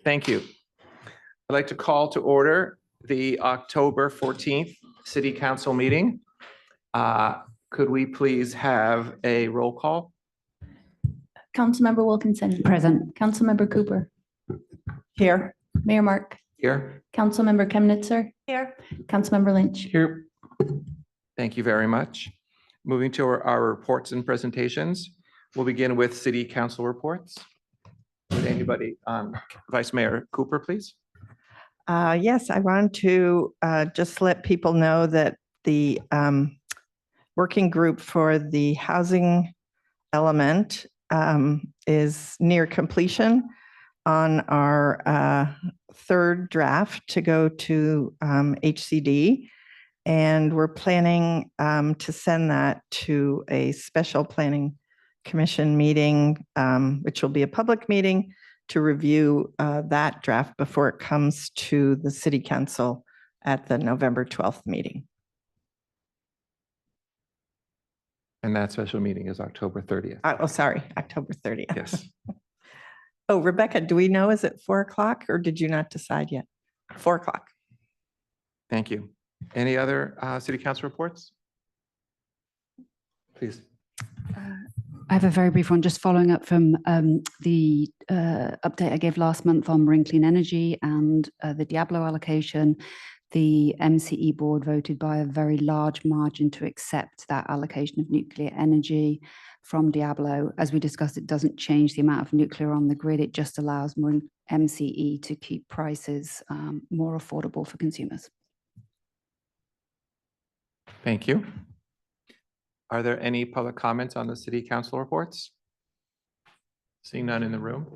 Thank you. I'd like to call to order the October 14th City Council meeting. Could we please have a roll call? Councilmember Wilkinson. Present. Councilmember Cooper. Here. Mayor Mark. Here. Councilmember Chemnitzer. Here. Councilmember Lynch. Here. Thank you very much. Moving to our reports and presentations. We'll begin with City Council reports. Would anybody, Vice Mayor Cooper, please? Yes, I want to just let people know that the working group for the housing element is near completion on our third draft to go to HCD. And we're planning to send that to a special planning commission meeting, which will be a public meeting to review that draft before it comes to the City Council at the November 12th meeting. And that special meeting is October 30th. Oh, sorry, October 30th. Yes. Oh, Rebecca, do we know, is it 4 o'clock or did you not decide yet? 4 o'clock. Thank you. Any other City Council reports? Please. I have a very brief one, just following up from the update I gave last month on Marine Clean Energy and the Diablo allocation. The MCE board voted by a very large margin to accept that allocation of nuclear energy from Diablo. As we discussed, it doesn't change the amount of nuclear on the grid. It just allows MCE to keep prices more affordable for consumers. Thank you. Are there any public comments on the City Council reports? Seeing none in the room.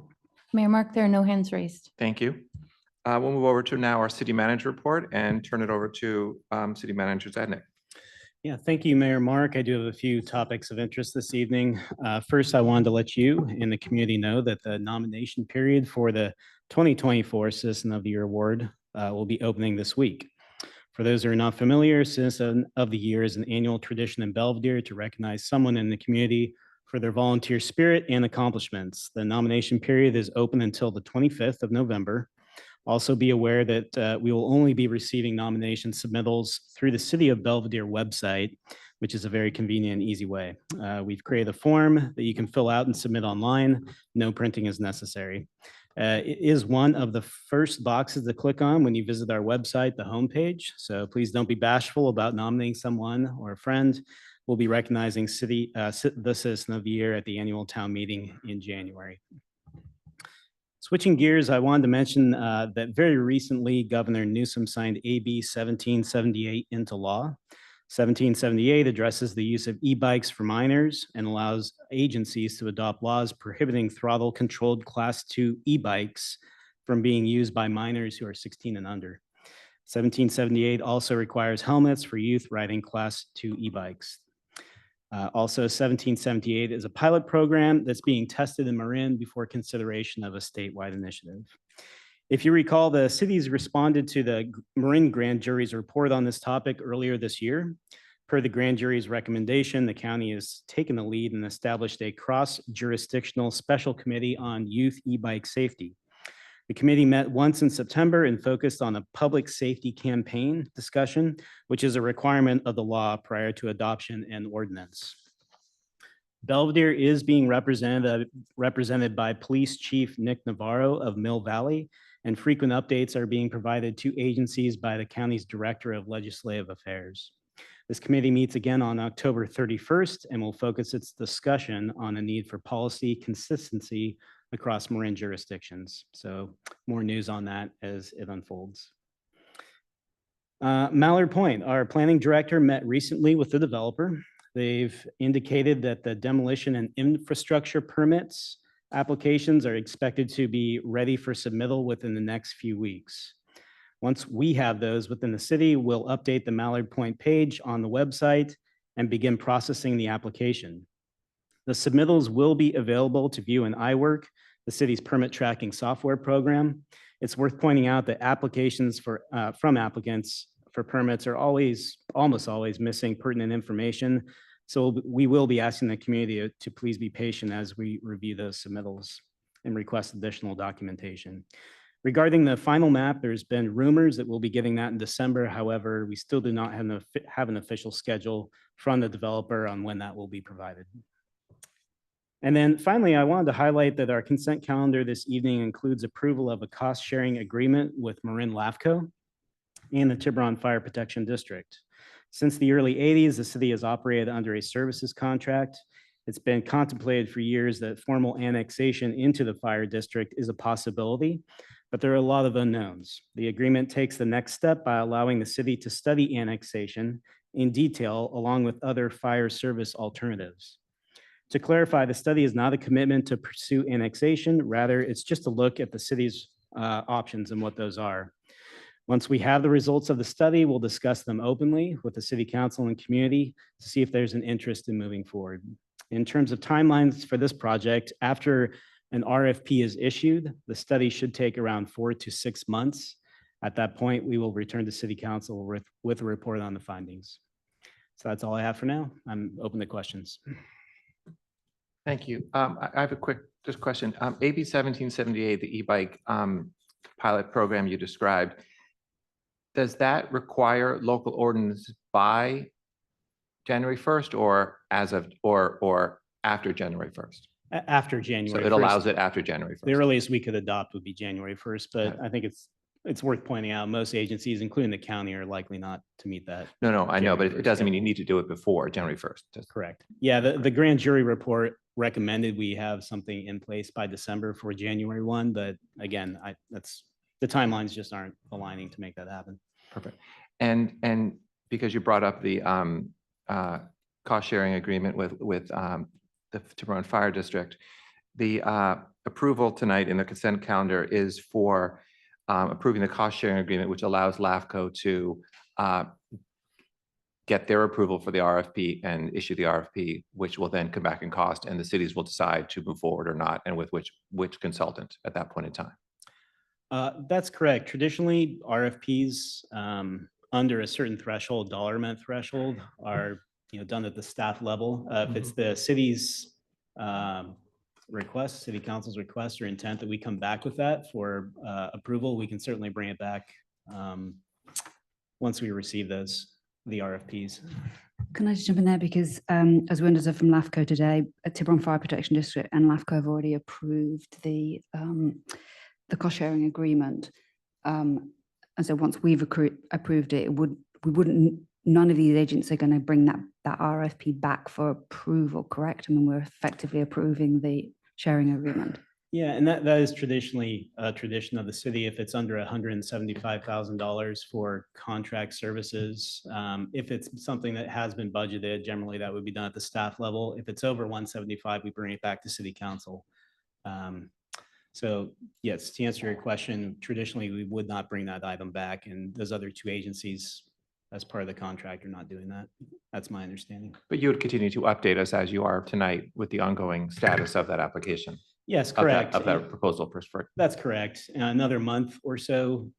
Mayor Mark, there are no hands raised. Thank you. We'll move over to now our City Manager report and turn it over to City Manager Zadnik. Yeah, thank you, Mayor Mark. I do have a few topics of interest this evening. First, I wanted to let you and the community know that the nomination period for the 2024 Citizen of the Year Award will be opening this week. For those who are not familiar, Citizen of the Year is an annual tradition in Belvedere to recognize someone in the community for their volunteer spirit and accomplishments. The nomination period is open until the 25th of November. Also be aware that we will only be receiving nomination submittals through the City of Belvedere website, which is a very convenient and easy way. We've created a form that you can fill out and submit online. No printing is necessary. It is one of the first boxes to click on when you visit our website, the homepage. So please don't be bashful about nominating someone or a friend. We'll be recognizing the Citizen of the Year at the annual town meeting in January. Switching gears, I wanted to mention that very recently, Governor Newsom signed AB 1778 into law. 1778 addresses the use of e-bikes for minors and allows agencies to adopt laws prohibiting throttle-controlled Class 2 e-bikes from being used by minors who are 16 and under. 1778 also requires helmets for youth riding Class 2 e-bikes. Also, 1778 is a pilot program that's being tested in Marin before consideration of a statewide initiative. If you recall, the cities responded to the Marin grand jury's report on this topic earlier this year. Per the grand jury's recommendation, the county has taken the lead and established a cross-jurisdictional special committee on youth e-bike safety. The committee met once in September and focused on a public safety campaign discussion, which is a requirement of the law prior to adoption and ordinance. Belvedere is being represented by Police Chief Nick Navarro of Mill Valley, and frequent updates are being provided to agencies by the county's Director of Legislative Affairs. This committee meets again on October 31st and will focus its discussion on the need for policy consistency across Marin jurisdictions. So more news on that as it unfolds. Mallard Point, our planning director, met recently with the developer. They've indicated that the demolition and infrastructure permits applications are expected to be ready for submittal within the next few weeks. Once we have those within the city, we'll update the Mallard Point page on the website and begin processing the application. The submittals will be available to view in iWork, the city's permit tracking software program. It's worth pointing out that applications from applicants for permits are almost always missing pertinent information. So we will be asking the community to please be patient as we review those submittals and request additional documentation. Regarding the final map, there's been rumors that we'll be getting that in December. However, we still do not have an official schedule from the developer on when that will be provided. And then finally, I wanted to highlight that our consent calendar this evening includes approval of a cost-sharing agreement with Marin LAFCO and the Tiburon Fire Protection District. Since the early 80s, the city has operated under a services contract. It's been contemplated for years that formal annexation into the fire district is a possibility, but there are a lot of unknowns. The agreement takes the next step by allowing the city to study annexation in detail along with other fire service alternatives. To clarify, the study is not a commitment to pursue annexation. Rather, it's just a look at the city's options and what those are. Once we have the results of the study, we'll discuss them openly with the city council and community to see if there's an interest in moving forward. In terms of timelines for this project, after an RFP is issued, the study should take around 4 to 6 months. At that point, we will return to city council with a report on the findings. So that's all I have for now. I'm open to questions. Thank you. I have a quick just question. AB 1778, the e-bike pilot program you described, does that require local ordinance by January 1st or as of or after January 1st? After January So it 1st. allows it after January 1st. The earliest we could adopt would be January 1st, but I think it's worth pointing out, most agencies, including the county, are likely not to meet that. No, I know, but January it doesn't 1st mean you need to do it before January 1st. Just- Correct. Yeah, the grand jury report recommended we have something in place by December for January 1, but again, the timelines just aren't aligning to make that happen. Perfect. And because you brought up the cost sharing agreement with the Tiburon Fire District, the approval tonight in the consent calendar is for approving the cost sharing agreement, which allows LAFCO to get their approval for the RFP and issue the RFP, which will then come back in cost, and the cities will decide to move forward or not, and with which consultant at that point in time. That's correct. Traditionally, RFPs under a certain threshold, dollar amount threshold, are done at the staff level. If it's the city's request, city council's request or intent that we come back with that for approval, we can certainly bring it back once we receive the RFPs. Can I just jump in there? Because as we understood from LAFCO today, Tiburon Fire Protection District and LAFCO have already approved the cost sharing agreement. And so once we've approved it, none of these agents are going to bring that RFP back for approval, correct? I mean, we're effectively approving the sharing agreement. Yeah, and that is traditionally a tradition of the city. If it's under $175,000 for contract services, if it's something that has been budgeted, generally that would be done at the staff level. If it's over 175, we bring it back to city council. So yes, to answer your question, traditionally we would not bring that item back, and those other two agencies, as part of the contract, are not doing that. That's my understanding. But you would continue to update us as you are tonight with the ongoing status of that application. Yes, correct. Of that proposal. That's correct. Another month or so,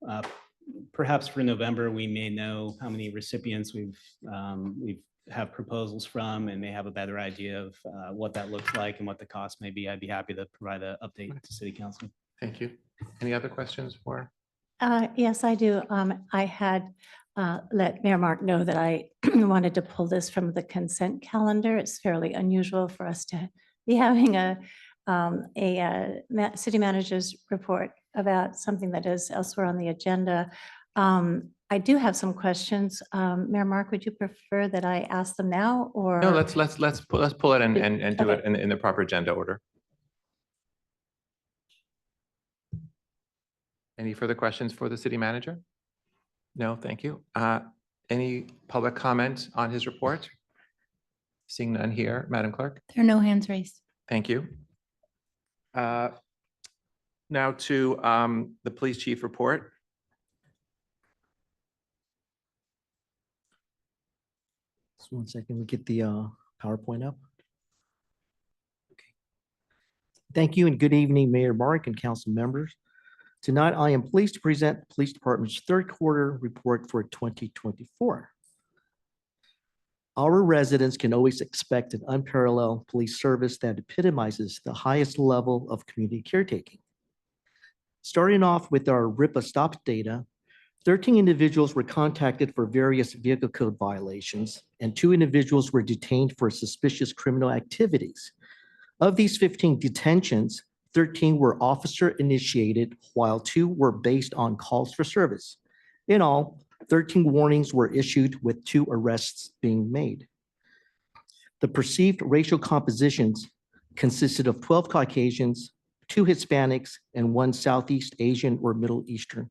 perhaps for November, we may know how many recipients we've have proposals from, and may have a better idea of what that looks like and what the cost may be. I'd be happy to provide an update to city council. Thank you. Any other questions for? Yes, I do. I had let Mayor Mark know that I wanted to pull this from the consent calendar. It's fairly unusual for us to be having a city manager's report about something that is elsewhere on the agenda. I do have some questions. Mayor Mark, would you prefer that I ask them now, or? No, let's pull it and do it Okay. in the proper agenda order. Any further questions for the city manager? No, thank you. Any public comment on his report? Seeing none here, Madam Clerk. There are no hands raised. Thank you. Now to the police chief report. Just 1 second, we get the PowerPoint up. Okay. Thank you and good evening, Mayor Mark and council members. Tonight, I am pleased to present the police department's third quarter report for 2024. Our residents can always expect an unparalleled police service that epitomizes the highest level of community caretaking. Starting off with our RIPA stops data, 13 individuals were contacted for various vehicle code violations, and 2 individuals were detained for suspicious criminal activities. Of these 15 detentions, 13 were officer initiated, while 2 were based on calls for service. In all, 13 warnings were issued with 2 arrests being made. The perceived racial compositions consisted of 12 Caucasians, 2 Hispanics, and 1 Southeast Asian or Middle Eastern.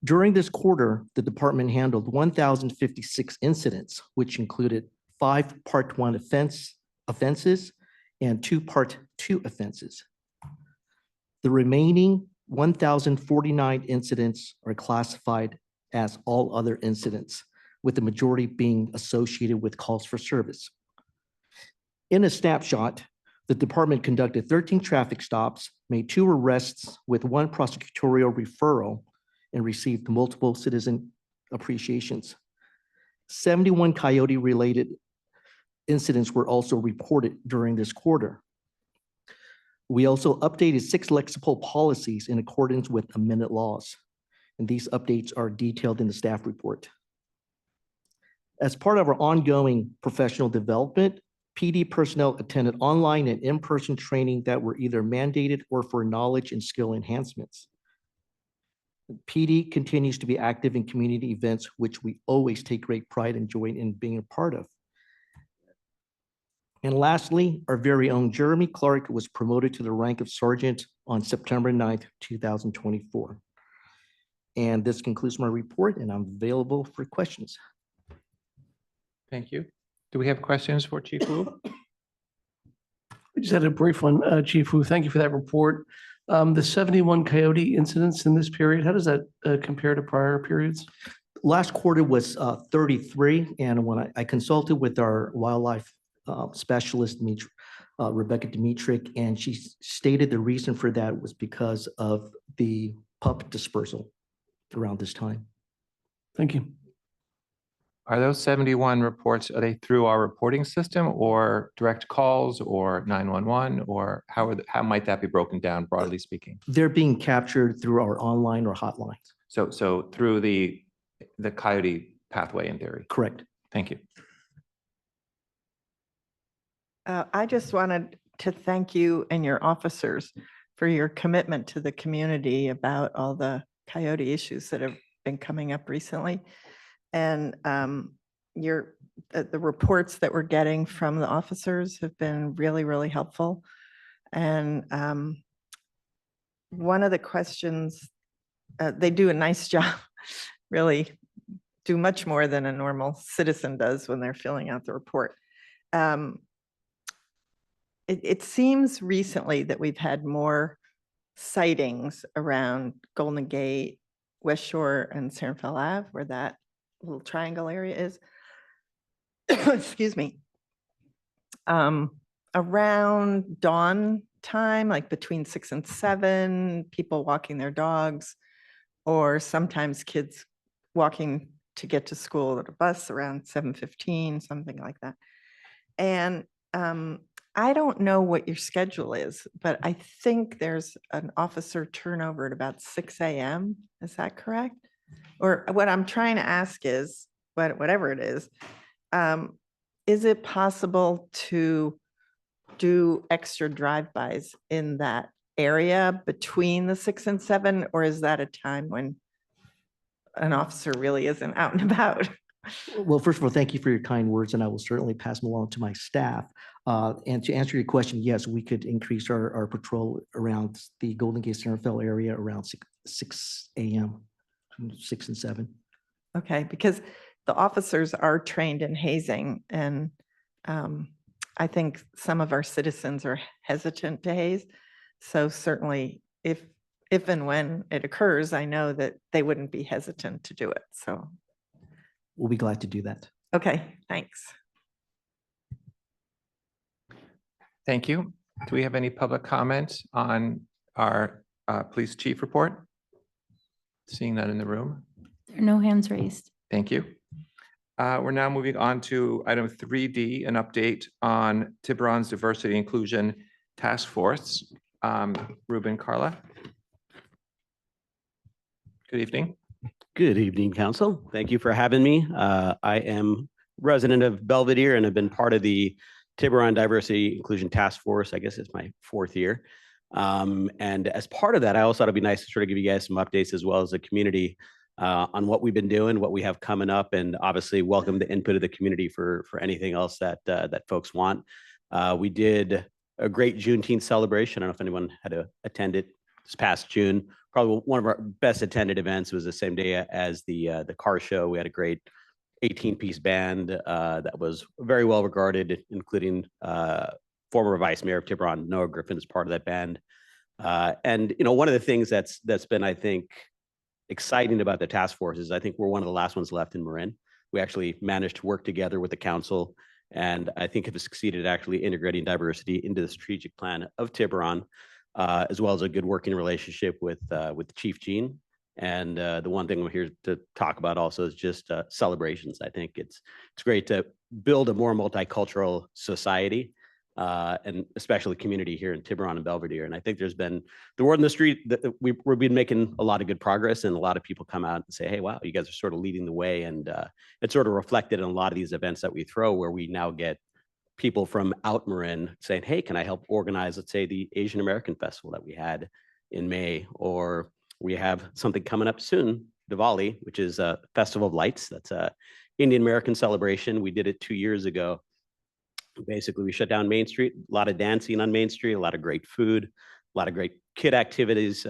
During this quarter, the department handled 1,056 incidents, which included 5 Part 1 offenses and 2 Part 2 offenses. The remaining 1,049 incidents are classified as all other incidents, with the majority being associated with calls for service. In a snapshot, the department conducted 13 traffic stops, made 2 arrests with 1 prosecutorial referral, and received multiple citizen appreciations. 71 coyote-related incidents were also reported during this quarter. We also updated 6 Lexipol policies in accordance with amended laws, and these updates are detailed in the staff report. As part of our ongoing professional development, PD personnel attended online and in-person training that were either mandated or for knowledge and skill enhancements. PD continues to be active in community events, which we always take great pride and joy in being a part of. And lastly, our very own Jeremy Clark was promoted to the rank of sergeant on September 9th, 2024. And this concludes my report, and I'm available for questions. Thank you. Do we have questions for Chief Wu? I just had a brief one, Chief Wu. Thank you for that report. The 71 coyote incidents in this period, how does that compare to prior periods? Last quarter was 33, and when I consulted with our wildlife specialist, Rebecca Dimitrick, and she stated the reason for that was because of the pup dispersal around this time. Thank you. Are those 71 reports, are they through our reporting system or direct calls or 911, or how might that be broken down, broadly speaking? They're being captured through our online or hotlines. So through the coyote pathway in theory. Correct. Thank you. I just wanted to thank you and your officers for your commitment to the community about all the coyote issues that have been coming up recently. And the reports that we're getting from the officers have been really, really helpful. And one of the questions, they do a nice job, really do much more than a normal citizen does when they're filling out the report. It seems recently that we've had more sightings around Golden Gate, West Shore, and Sandfell Ave, where that little triangle area is. Excuse me. Around dawn time, like between 6 and 7, people walking their dogs, or sometimes kids walking to get to school at a bus around 7:15, something like that. And I don't know what your schedule is, but I think there's an officer turnover at about 6 a.m. Is that correct? Or what I'm trying to ask is, whatever it is it possible to do extra drive-bys in that area between the 6 and 7, or is that a time when an officer really isn't out and about? Well, first of all, thank you for your kind words, and I will certainly pass them along to my staff. And to answer your question, yes, we could increase our patrol around the Golden Gate Sandfell area around 6 a.m., 6 and 7. Okay, because the officers are trained in hazing, and I think some of our citizens are hesitant to haze. So certainly if and when it occurs, I know that they wouldn't be hesitant to do it. So We'll be glad to do that. okay, thanks. Thank you. Do we have any public comments on our police chief report? Seeing none in the room. There are no hands raised. Thank you. We're now moving on to item 3D, an update on Tiburon's Diversity Inclusion Task Force. Ruben Carla. Good evening. Good evening, Council. Thank you for having me. I am resident of Belvedere and have been part of the Tiburon Diversity Inclusion Task Force. I guess it's my 4th year. And as part of that, I also thought it'd be nice to sort of give you guys some updates as well as the community on what we've been doing, what we have coming up, and obviously welcome the input of the community for anything else that that folks want. We did a great Juneteenth celebration. I don't know if anyone had to attend it this past June. Probably one of our best attended events. Was the same day as the car show. We had a great 18-piece band that was very well regarded, including former Vice Mayor of Tiburon, Noah Griffin, is part of that band. And one of the things that's been, I think, exciting about the task force is I think we're one of the last ones left in Marin. We actually managed to work together with the council, and I think have succeeded at actually integrating diversity into the strategic plan of Tiburon, as well as a good working relationship with Chief Gene. And the one thing we're here to talk about also is just celebrations. I think it's great to build a more multicultural society, and especially community here in Tiburon and Belvedere. And I think there's been the word in the street that we've been making a lot of good progress, and a lot of people come out and say, hey, wow, you guys are sort of leading the way. And it's sort of reflected in a lot of these events that we throw, where we now get people from out Marin saying, hey, can I help organize, let's say, the Asian American Festival that we had in May, or we have something coming up soon, Diwali, which is a Festival of Lights. That's a Indian American celebration. We did it 2 years ago. Basically, we shut down Main Street, a lot of dancing on Main Street, a lot of great food, a lot of great kid activities,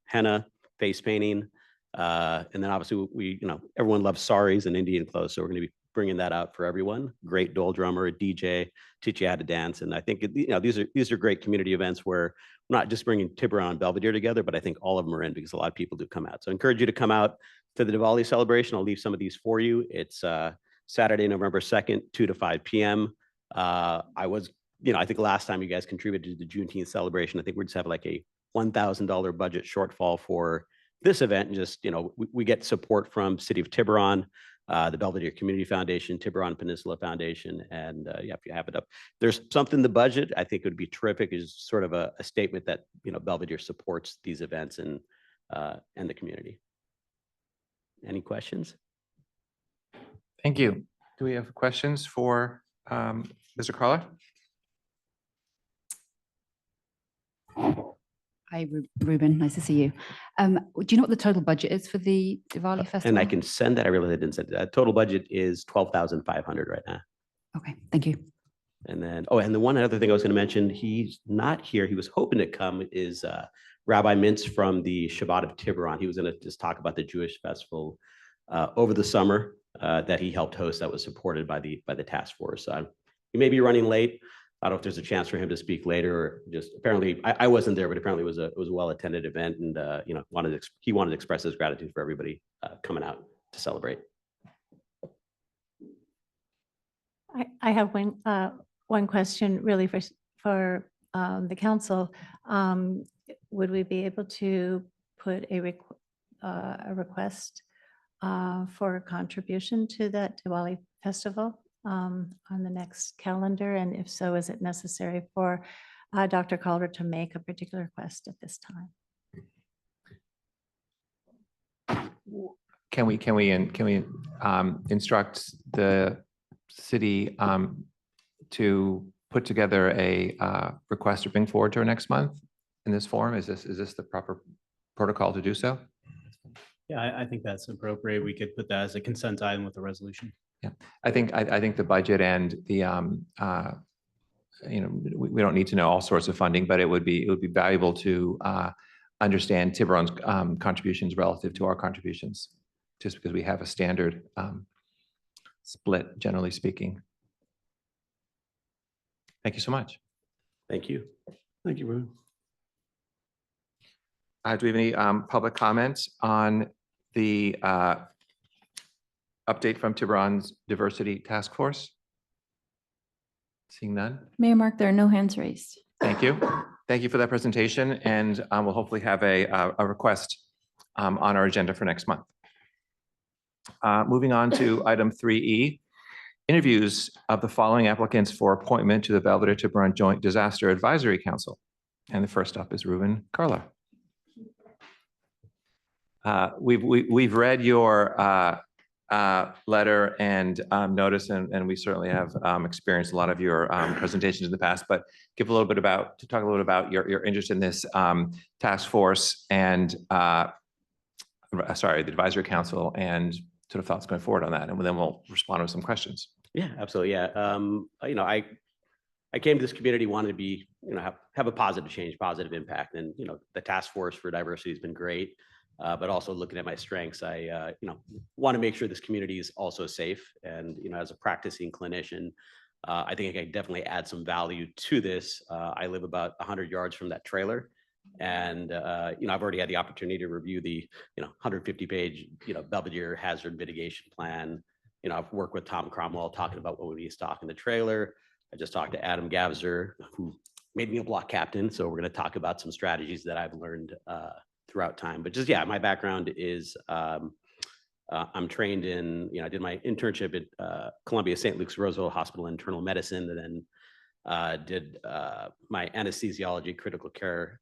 henna, face painting. And then obviously everyone loves saris and Indian clothes. So we're going to be bringing that out for everyone. Great dole drummer, a DJ, teach you how to dance. And I think these are great community events where we're not just bringing Tiburon and Belvedere together, but I think all of them are in, because a lot of people do come out. So I encourage you to come out to the Diwali celebration. I'll leave some of these for you. It's Saturday, November 2nd, 2 to 5 p.m. I think last time you guys contributed to the Juneteenth celebration, I think we just have like a $1,000 budget shortfall for this event. And just, we get support from City of Tiburon, the Belvedere Community Foundation, Tiburon Peninsula Foundation, and if you have it up, there's something in the budget. I think it would be terrific. Is sort of a statement that Belvedere supports these events and the community. Any questions? Thank you. Do we have questions for Mr. Carla? Hi, Ruben. Nice to see you. Do you know what the total budget is for the Diwali festival? And I can send that. I realized I didn't send that. Total budget is $12,500 right now. Okay, thank you. And then, and the one other thing I was going to mention, he's not here. He was hoping to come, is Rabbi Mintz from the Shabbat of Tiburon. He was going to just talk about the Jewish festival over the summer that he helped host, that was supported by the task force. He may be running late. I don't know if there's a chance for him to speak later, or just apparently I wasn't there, but apparently it was a well-attended event, and he wanted to express his gratitude for everybody coming out to celebrate. I have one question really for the council. Would we be able to put a request for a contribution to that Diwali festival on the next calendar? And if so, is it necessary for Dr. Calder to make a particular request at this time? Can we instruct the city to put together a request to bring forward to our next month in this forum? Is this the proper protocol to do so? Yeah, I think that's appropriate. We could put that as a consent item with the resolution. Yeah, I think the budget and the we don't need to know all sorts of funding, but it would be valuable to understand Tiburon's contributions relative to our contributions, just because we have a standard split, generally speaking. Thank you so much. Thank you. Thank you, Ruben. Do we have any public comments on the update from Tiburon's Diversity Task Force? Seeing none. Mayor Mark, there are no hands raised. Thank you. Thank you for that presentation, and we'll hopefully have a request on our agenda for next month. Moving on to item 3E, interviews of the following applicants for appointment to the Belvedere Tiburon Joint Disaster Advisory Council. And the first up is Ruben Carla. We've read your letter and notice, and we certainly have experienced a lot of your presentations in the past, but talk a little bit about your interest in this task force and the advisory council and sort of thoughts going forward on that. And then we'll respond with some questions. Yeah, absolutely. Yeah. I came to this community wanting to be, have a positive change, positive impact. And, the task force for diversity has been great. But also looking at my strengths, I, want to make sure this community is also safe. And, as a practicing clinician, I think I can definitely add some value to this. I live about 100 yards from that trailer. And, I've already had the opportunity to review the, 150-page, Belvedere hazard mitigation plan. I've worked with Tom Cromwell talking about what we need to stock in the trailer. I just talked to Adam Gavzer, who made me a block captain. So we're going to talk about some strategies that I've learned throughout time. But just, my background is I'm trained in, I did my internship at Columbia St. Luke's Roosevelt Hospital Internal Medicine, and then did my anesthesiology critical care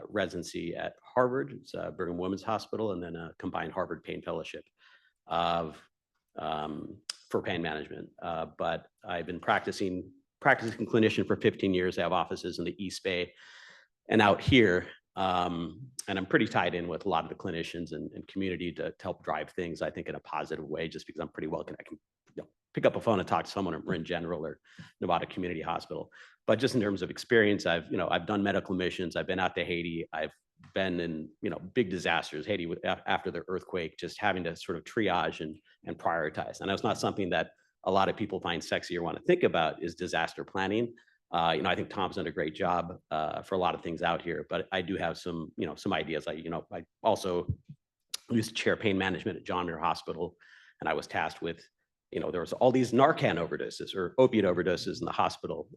residency at Harvard, it's Brigham Women's Hospital, and then a combined Harvard Pain Fellowship for pain management. But I've been practicing clinician for 15 years. I have offices in the East Bay and out here. And I'm pretty tied in with a lot of the clinicians and community to help drive things, I think, in a positive way, just because I'm pretty well connected. I can pick up a phone and talk to someone at Marin General or Nevada Community Hospital. But just in terms of experience, I've done medical missions. I've been out to Haiti. I've been in, big disasters, Haiti after the earthquake, just having to sort of triage and prioritize. And that's not something that a lot of people find sexy or want to think about, is disaster planning. I think Tom's done a great job for a lot of things out here, but I do have some ideas. I also used to chair pain management at John Muir Hospital, and I was tasked with, there was all these Narcan overdoses or opiate overdoses in the hospital,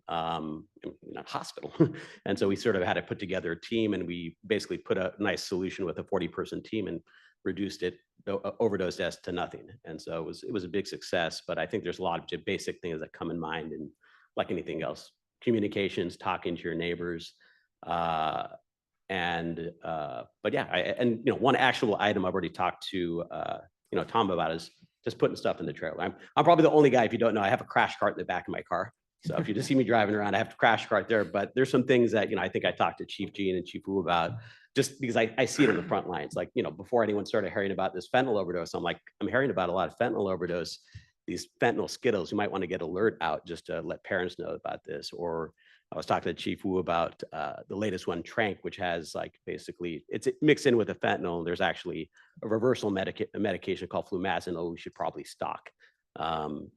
and so we sort of had to put together a team, and we basically put a nice solution with a 40-person team and reduced overdose deaths to nothing. And so it was a big success. But I think there's a lot of basic things that come in mind, and like anything else, communications, talking to your neighbors, but yeah, one actual item I've already talked to Tom about is just putting stuff in the trailer. I'm probably the only guy, if you don't know, I have a crash cart in the back of my car. So if you just see me driving around, I have a crash cart there. But there's some things that I think I talked to Chief Gene and Chief Wu about, just because I see it on the front lines. Like, before anyone started hearing about this fentanyl overdose, I'm hearing about a lot of fentanyl overdose. These fentanyl Skittles, you might want to get alert out just to let parents know about this. Or I was talking to Chief Wu about the latest one, Trank, which has basically it's mixed in with the fentanyl. There's actually a reversal medication called flumazenil we should probably stock,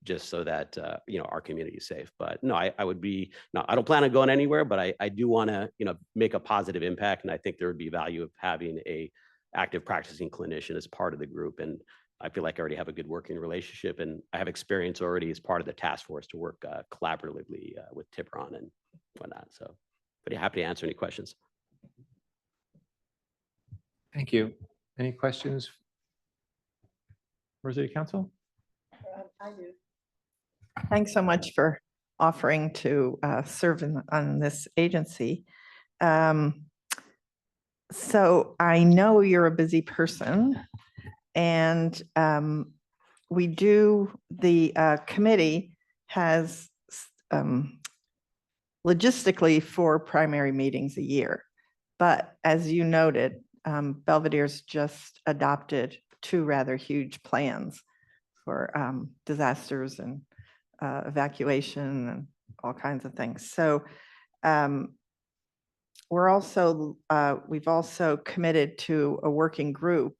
just so that our community is safe. But no, I don't plan on going anywhere, but I do want to make a positive impact, and I think there would be value of having a active practicing clinician as part of the group. And I feel like I already have a good working relationship, and I have experience already as part of the task force to work collaboratively with Tiburon and whatnot. So, but yeah, happy to answer any questions. Thank you. Any questions for City Council? I do. Thanks so much for offering to serve on this agency. So I know you're a busy person, and the committee has logistically 4 primary meetings a year. But as you noted, Belvedere's just adopted 2 rather huge plans for disasters and evacuation and all kinds of things. So we've also committed to a working group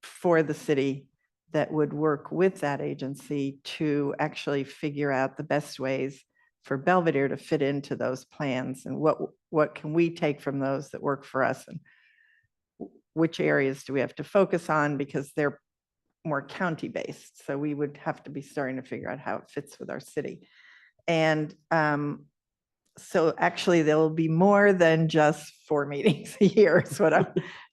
for the city that would work with that agency to actually figure out the best ways for Belvedere to fit into those plans, and what can we take from those that work for us, and which areas do we have to focus on, because they're more county-based. So we would have to be starting to figure out how it fits with our city. And so actually there will be more than just 4 meetings a year is what I'm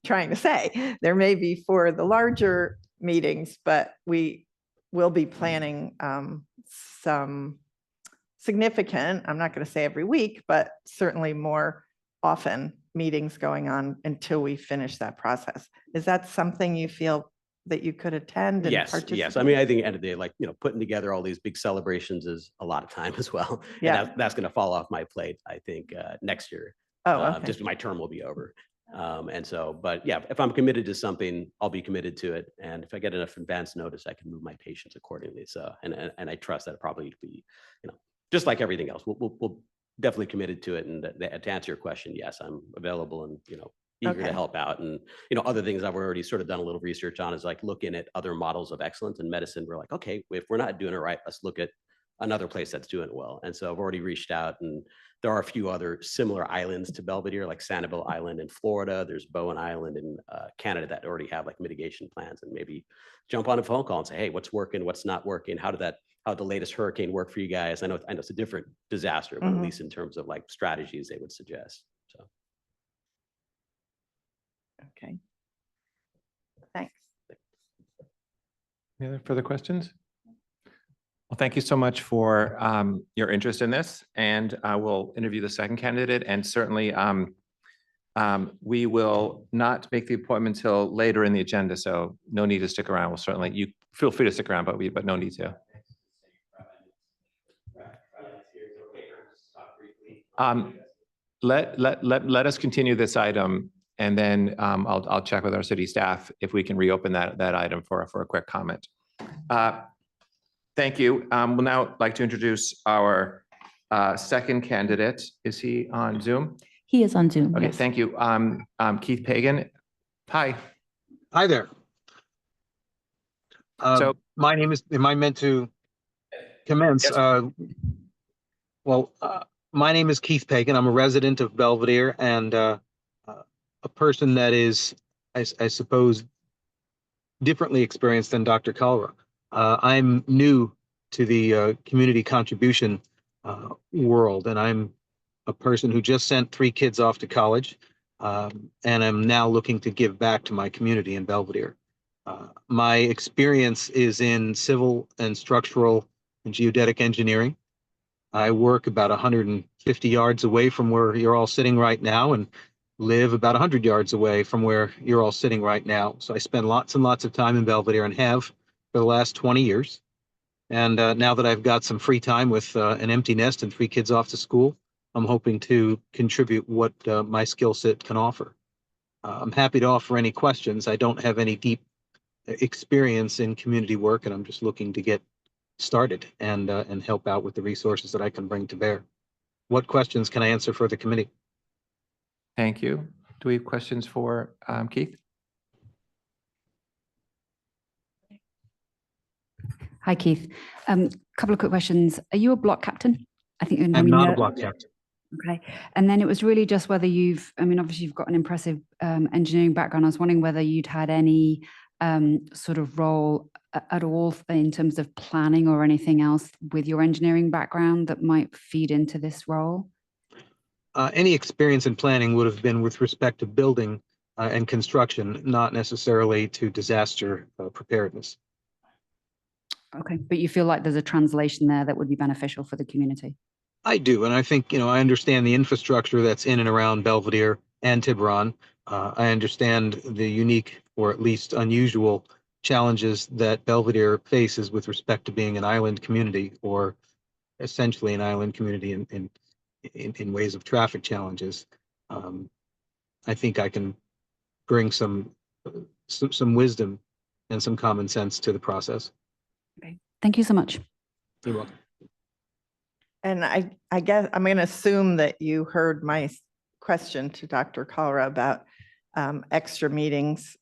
trying to say. There may be 4 of the larger meetings, but we will be planning some significant, I'm not going to say every week, but certainly more often meetings going on until we finish that process. Is that something you feel that you could attend and Yes, participate? yes. I mean, I think at the end of the day, like, putting together all these big celebrations is a lot of time as well. And Yeah. that's going to fall off my plate, I think, next year. Oh, okay. Just my term will be over. And so, but yeah, if I'm committed to something, I'll be committed to it. And if I get enough advance notice, I can move my patients accordingly. So, and I trust that probably be, just like everything else, we'll definitely committed to it. And to answer your question, yes, I'm available and, eager to Okay. help out. And, other things I've already sort of done a little research on is like looking at other models of excellence in medicine. We're like, okay, if we're not doing it right, let's look at another place that's doing it well. And so I've already reached out, and there are a few other similar islands to Belvedere, like Sanibel Island in Florida. There's Bowen Island in Canada that already have like mitigation plans, and maybe jump on a phone call and say, hey, what's working, what's not working? How did the latest hurricane work for you guys? I know it's a different disaster, but Mhm. at least in terms of like strategies they would suggest. So. Okay. Thanks. Any other further questions? Well, thank you so much for your interest in this, and I will interview the second candidate, and certainly we will not make the appointment till later in the agenda, so no need to stick around. We'll certainly, you feel free to stick around, but no need to. Let us continue this item, and then I'll check with our city staff if we can reopen that item for a quick comment. Thank you. We'll now like to introduce our second candidate. Is he on Zoom? He is on Zoom. Okay, Yes. thank you. Keith Pagan. Hi. Hi there. So- My name is, am I meant to commence? Yes. My name is Keith Pagan. I'm a resident of Belvedere and a person that is, I suppose, differently experienced than Dr. Kalra. I'm new to the community contribution world, and I'm a person who just sent 3 kids off to college, and I'm now looking to give back to my community in Belvedere. My experience is in civil and structural and geodetic engineering. I work about 150 yards away from where you're all sitting right now, and live about 100 yards away from where you're all sitting right now. So I spend lots and lots of time in Belvedere, and have for the last 20 years. And now that I've got some free time with an empty nest and 3 kids off to school, I'm hoping to contribute what my skill set can offer. I'm happy to offer any questions. I don't have any deep experience in community work, and I'm just looking to get started and help out with the resources that I can bring to bear. What questions can I answer for the committee? Thank you. Do we have questions for Keith? Hi, Keith. Couple of quick questions. Are you a block captain? I think you're I'm not a block captain. Okay. And then it was really just whether obviously you've got an impressive engineering background. I was wondering whether you'd had any sort of role at all in terms of planning or anything else with your engineering background that might feed into this role? Any experience in planning would have been with respect to building and construction, not necessarily to disaster preparedness. Okay. But you feel like there's a translation there that would be beneficial for the community? I do, and I think, I understand the infrastructure that's in and around Belvedere and Tiburon. I understand the unique, or at least unusual, challenges that Belvedere faces with respect to being an island community, or essentially an island community in ways of traffic challenges. I think I can bring some wisdom and some common sense to the process. Okay. Thank you so much. You're welcome. And I guess I'm going to assume that you heard my question to Dr. Kalra about extra meetings,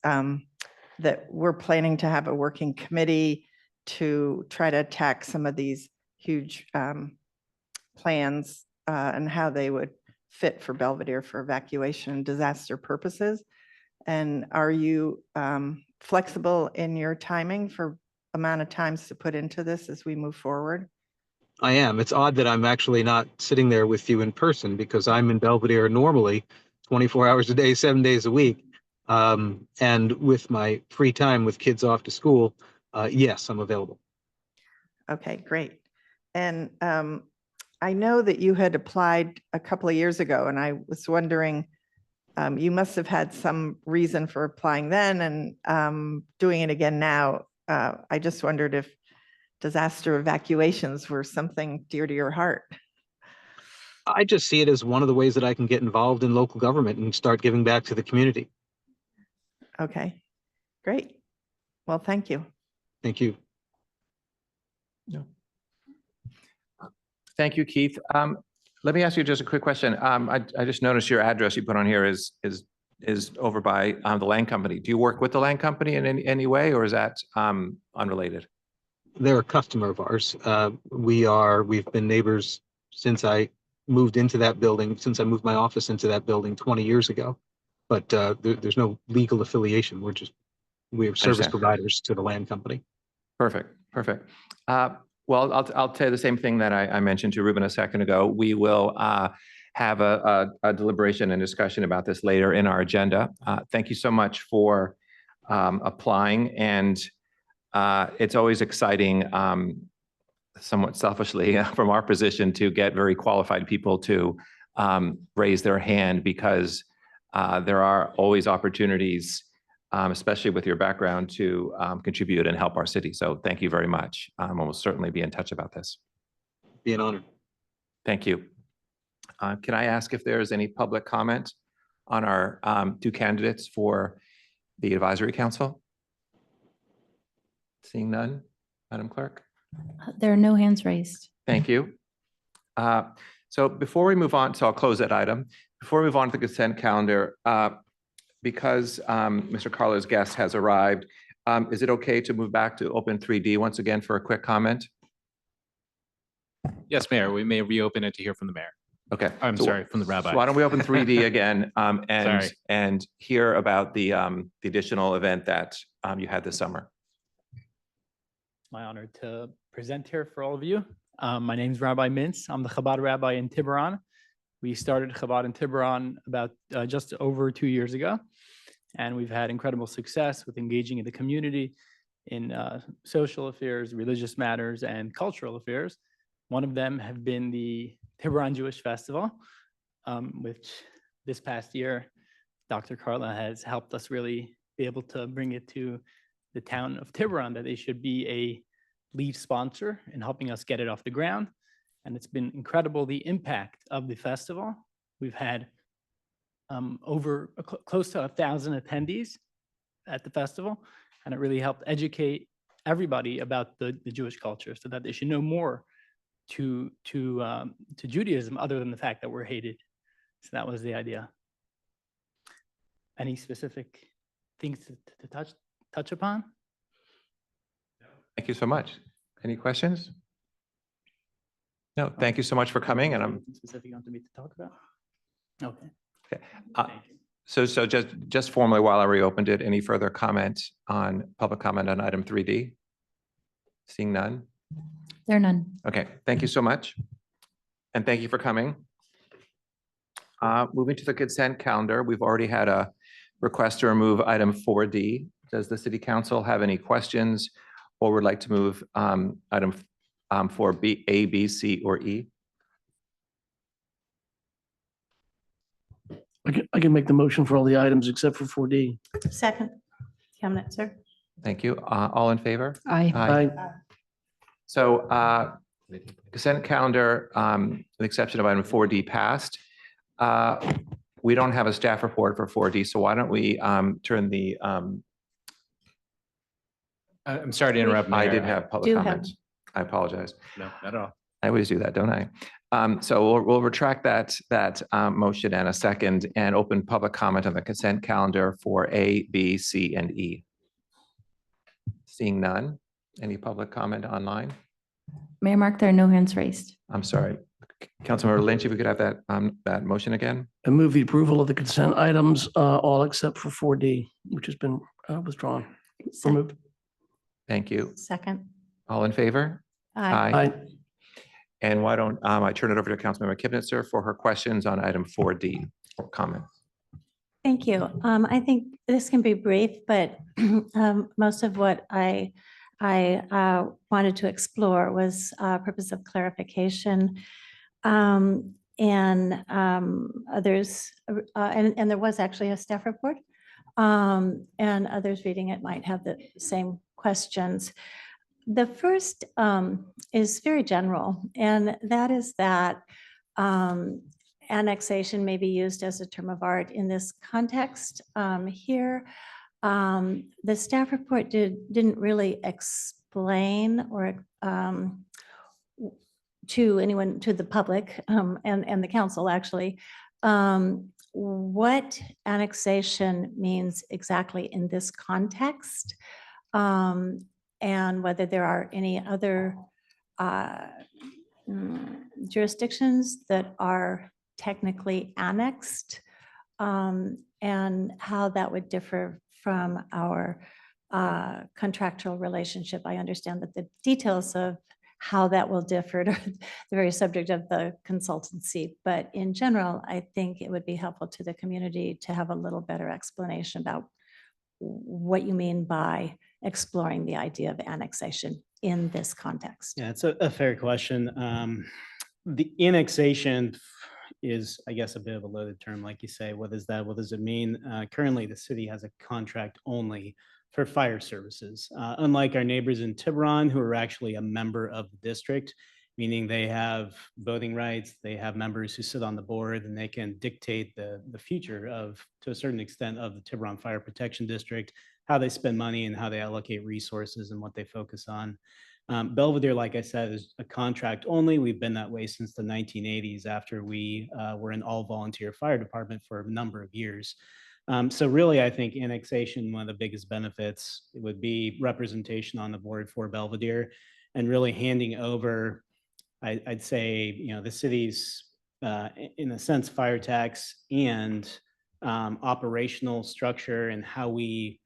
that we're planning to have a working committee to try to attack some of these huge plans and how they would fit for Belvedere for evacuation and disaster purposes. And are you flexible in your timing for amount of times to put into this as we move forward? I am. It's odd that I'm actually not sitting there with you in person, because I'm in Belvedere normally 24 hours a day, 7 days a week. And with my free time with kids off to school, yes, I'm available. Okay, great. And I know that you had applied a couple of years ago, and I was wondering, you must have had some reason for applying then and doing it again now. I just wondered if disaster evacuations were something dear to your heart. I just see it as one of the ways that I can get involved in local government and start giving back to the community. Okay, great. Well, thank you. Thank you. Thank you, Keith. Let me ask you just a quick question. I just noticed your address you put on here is over by the land company. Do you work with the land company in any way, or is that unrelated? They're a customer of ours. We've been neighbors since I moved into that building, since I moved my office into that building 20 years ago. But there's no legal affiliation. We're service Understand. providers to the land company. Perfect, perfect. Well, I'll tell you the same thing that I mentioned to Ruben a second ago. We will have a deliberation and discussion about this later in our agenda. Thank you so much for applying, and it's always exciting, somewhat selfishly from our position, to get very qualified people to raise their hand, because there are always opportunities, especially with your background, to contribute and help our city. So thank you very much. We'll certainly be in touch about this. Be an honor. Thank you. Can I ask if there's any public comment on our two candidates for the advisory council? Seeing none, Madam Clerk? There are no hands raised. Thank you. So before we move on, so I'll close that item. Before we move on to the consent calendar, because Mr. Carlo's guest has arrived, is it okay to move back to open 3D once again for a quick comment? Yes, Mayor, we may reopen it to hear from the mayor. Okay. I'm So sorry, from the rabbi. Why don't we open 3D again Sorry. and hear about the additional event that you had this summer? My honor to present here for all of you. My name is Rabbi Mintz. I'm the Chabad rabbi in Tiburon. We started Chabad in Tiburon about just over 2 years ago, and we've had incredible success with engaging in the community in social affairs, religious matters, and cultural affairs. One of them have been the Tiburon Jewish Festival, which this past year, Dr. Carla has helped us really be able to bring it to the town of Tiburon, that they should be a lead sponsor in helping us get it off the ground. And it's been incredible, the impact of the festival. We've had close to 1,000 attendees at the festival, and it really helped educate everybody about the Jewish culture, so that they should know more to Judaism, other than the fact that we're hated. So that was the idea. Any specific things to touch upon? Thank you so much. Any questions? No, thank you so much for coming, and I'm Anything specific you wanted me to talk about? Okay. okay. Thank you. So just formally, while I reopened it, any further public comment on item 3D? Seeing none? There are none. Okay, thank you so much. And thank you for coming. Moving to the consent calendar, we've already had a request to remove item 4D. Does the city council have any questions or would like to move item 4B, A, B, C, or E? I can make the motion for all the items except for 4D. Second, Kemnitz, sir. Thank you. All in favor? Aye. Aye. So consent calendar, with the exception of item 4D passed. We don't have a staff report for 4D, so why don't we turn the, I'm sorry to interrupt, Mayor. I did have public do have- comments. I apologize. No, not at all. I always do that, don't I? So we'll retract that motion and a second and open public comment on the consent calendar for A, B, C, and E. Seeing none. Any public comment online? Mayor Mark, there are no hands raised. I'm sorry. Councilmember Lynch, if we could have that motion again? I move the approval of the consent items, all except for 4D, which has been withdrawn, removed. Thank you. Second. All in favor? Aye. Aye. And why don't I turn it over to Councilmember Kibnitzer for her questions on item 4D or comments? Thank you. I think this can be brief, but most of what I wanted to explore was purpose of clarification. And others, and there was actually a staff report. And others reading it might have the same questions. The first is very general, and that is that annexation may be used as a term of art in this context. Here, the staff report didn't really explain or to anyone, to the public and the council actually, what annexation means exactly in this context, and whether there are any other jurisdictions that are technically annexed, and how that would differ from our contractual relationship. I understand that the details of how that will differ are the very subject of the consultancy, but in general, I think it would be helpful to the community to have a little better explanation about what you mean by exploring the idea of annexation in this context. Yeah, it's a fair question. The annexation is, I guess, a bit of a loaded term, like you say. What is that? What does it mean? Currently, the city has a contract only for fire services. Unlike our neighbors in Tiburon, who are actually a member of the district, meaning they have voting rights, they have members who sit on the board, and they can dictate the future of, to a certain extent, of the Tiburon Fire Protection District, how they spend money and how they allocate resources and what they focus on. Belvedere, like I said, is a contract only. We've been that way since the 1980s, after we were an all-volunteer fire department for a number of years. So really, I think annexation, one of the biggest benefits, it would be representation on the board for Belvedere, and really handing over, I'd say, the city's, in a sense, fire tax and operational structure, and how we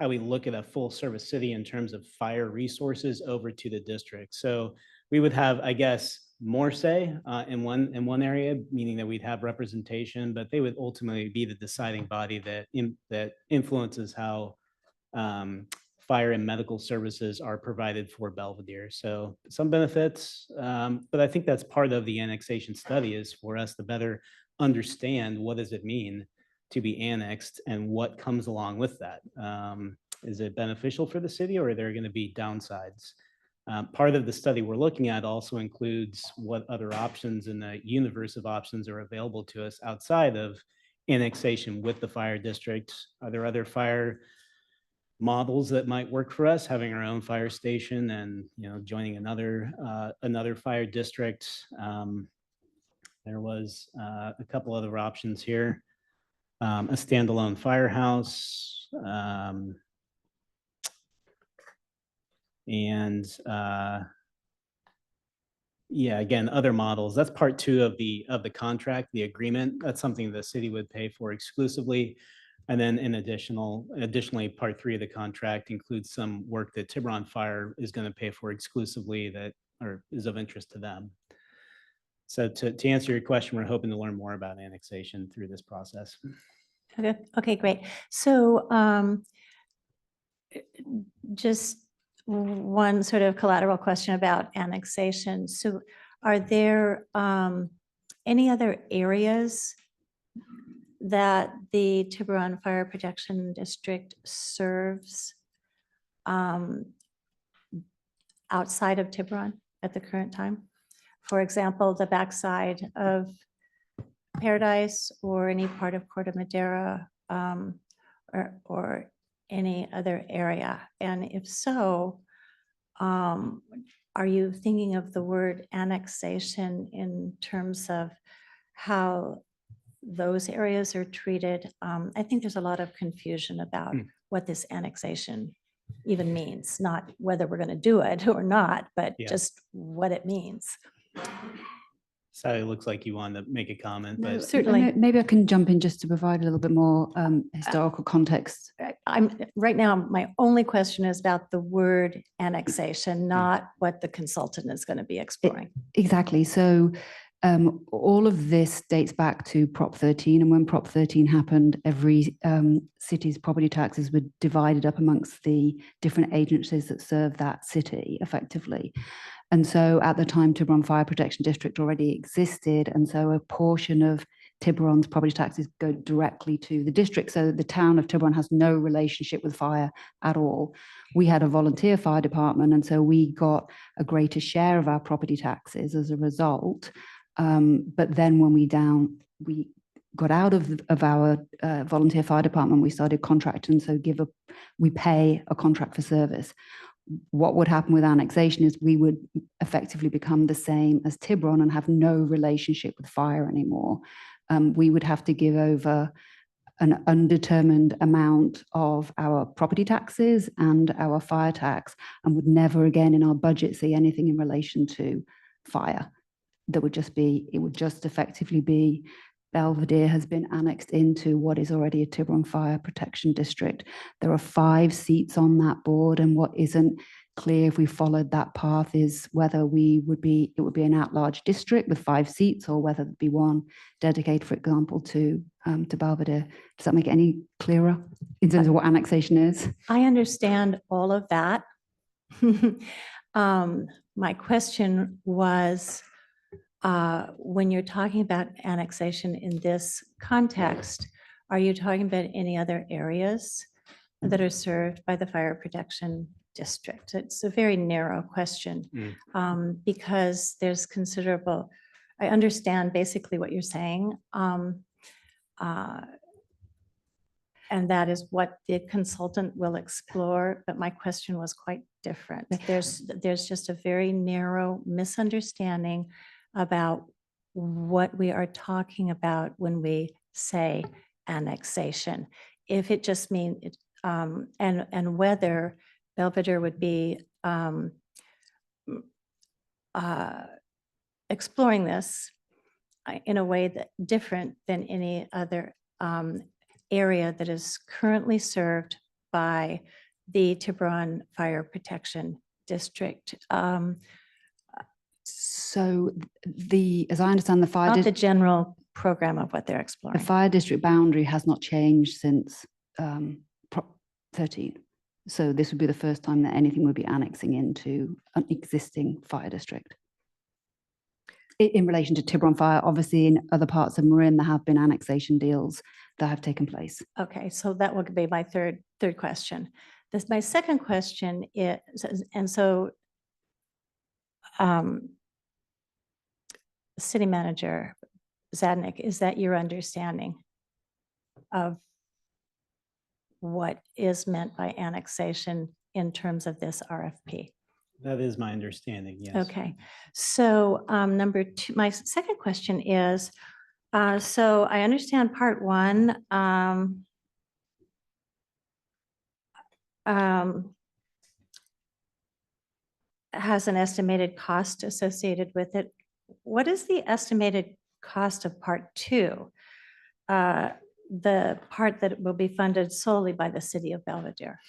look at a full service city in terms of fire resources over to the district. So we would have, I guess, more say in one area, meaning that we'd have representation, but they would ultimately be the deciding body that influences how fire and medical services are provided for Belvedere. So some benefits, but I think that's part of the annexation study, is for us to better understand what does it mean to be annexed and what comes along with that. Is it beneficial for the city, or are there going to be downsides? Part of the study we're looking at also includes what other options in the universe of options are available to us outside of annexation with the fire district. Are there other fire models that might work for us, having our own fire station and joining another fire district? There was a couple other options here. A standalone firehouse, and yeah, again, other models. That's part 2 of the contract, the agreement. That's something the city would pay for exclusively. And then additionally, part 3 of the contract includes some work that Tiburon Fire is going to pay for exclusively that is of interest to them. So to answer your question, we're hoping to learn more about annexation through this process. Okay, great. So just one sort of collateral question about annexation. So are there any other areas that the Tiburon Fire Protection District serves outside of Tiburon at the current time? For example, the backside of Paradise, or any part of Corte Madera, or any other area? And if so, are you thinking of the word annexation in terms of how those areas are treated? I think there's a lot of confusion about what this annexation even means, not whether we're going to do it or not, but just what it means. Sally, it looks like you wanted to make a comment, No, but certainly. Maybe I can jump in just to provide a little bit more historical context. Right now, my only question is about the word annexation, not what the consultant is going to be exploring. Exactly. So All of this dates back to Prop 13, and when Prop 13 happened, every city's property taxes were divided up amongst the different agencies that serve that city effectively. And so at the time, Tiburon Fire Protection District already existed, and so a portion of Tiburon's property taxes go directly to the district. So the town of Tiburon has no relationship with fire at all. We had a volunteer fire department, and so we got a greater share of our property taxes as a result. But then when we got out of our volunteer fire department, we started contracting. So we pay a contract for service. What would happen with annexation is we would effectively become the same as Tiburon and have no relationship with fire anymore. We would have to give over an undetermined amount of our property taxes and our fire tax, and would never again in our budget see anything in relation to fire. It would just effectively be Belvedere has been annexed into what is already a Tiburon Fire Protection District. There are 5 seats on that board, and what isn't clear if we followed that path is whether it would be an at-large district with 5 seats, or whether there'd be one dedicated, for example, to Belvedere. Does that make it any clearer in terms of what annexation is? I understand all of that. My question was, when you're talking about annexation in this context, are you talking about any other areas that are served by the fire protection district? It's a very narrow question, because there's considerable, I understand basically what you're saying. And that is what the consultant will explore, but my question was quite different. There's just a very narrow misunderstanding about what we are talking about when we say annexation. If it just means, and whether Belvedere would be exploring this in a way that different than any other area that is currently served by the Tiburon Fire Protection District. So as I understand, Not the general program of what they're exploring. the fire district boundary has not changed since Prop 13. So this would be the first time that anything would be annexing into an existing fire district. In relation to Tiburon Fire, obviously in other parts of Marin, there have been annexation deals that have taken place. Okay, so that would be my third question. My second question is, and so City Manager Zadnik, is that your understanding of what is meant by annexation in terms of this RFP? That is my understanding, yes. Okay, so number 2, my second question is, so I understand part 1 has an estimated cost associated with it. What is the estimated cost of part 2? The part that will be funded solely by the city of Belvedere?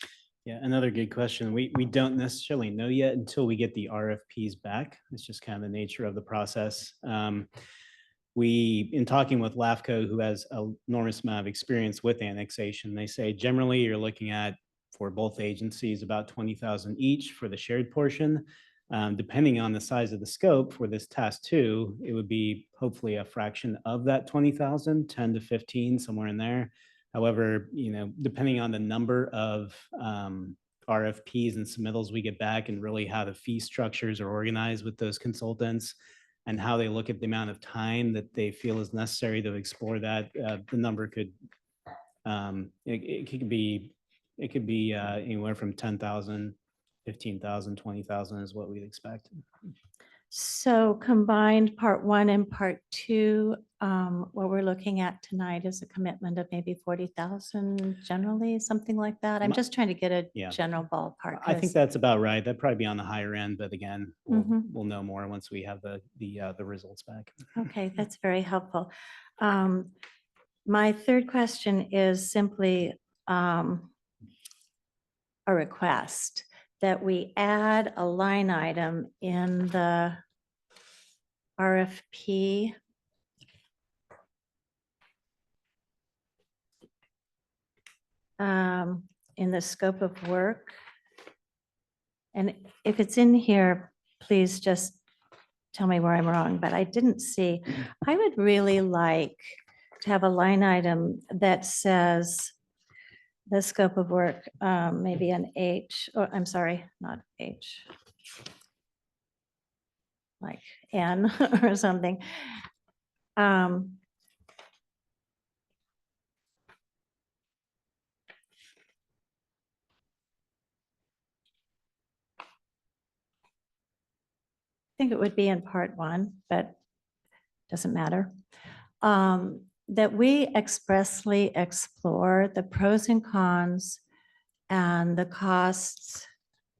Yeah, another good question. We don't necessarily know yet until we get the RFPs back. It's just kind of the nature of the process. In talking with LAFCO, who has an enormous amount of experience with annexation, they say generally you're looking at, for both agencies, about 20,000 each for the shared portion. Depending on the size of the scope for this task 2, it would be hopefully a fraction of that 20,000, 10 to 15, somewhere in there. However, depending on the number of RFPs and submittals we get back, and really how the fee structures are organized with those consultants, and how they look at the amount of time that they feel is necessary to explore that, the number could, it could be anywhere from 10,000, 15,000, 20,000 is what we'd expect. So combined part 1 and part 2, what we're looking at tonight is a commitment of maybe 40,000 generally, something like that. I'm just trying to get a general ballpark. I think that's about right. That'd probably be on the higher end, but again, we'll know more once we have the results back. Okay, that's very helpful. My third question is simply a request that we add a line item in the RFP. In the scope of work. And if it's in here, please just tell me where I'm wrong, but I didn't see. I would really like to have a line item that says the scope of work, maybe an H, or I'm sorry, not H. Like N or something. I think it would be in part 1, but doesn't matter. That we expressly explore the pros and cons and the costs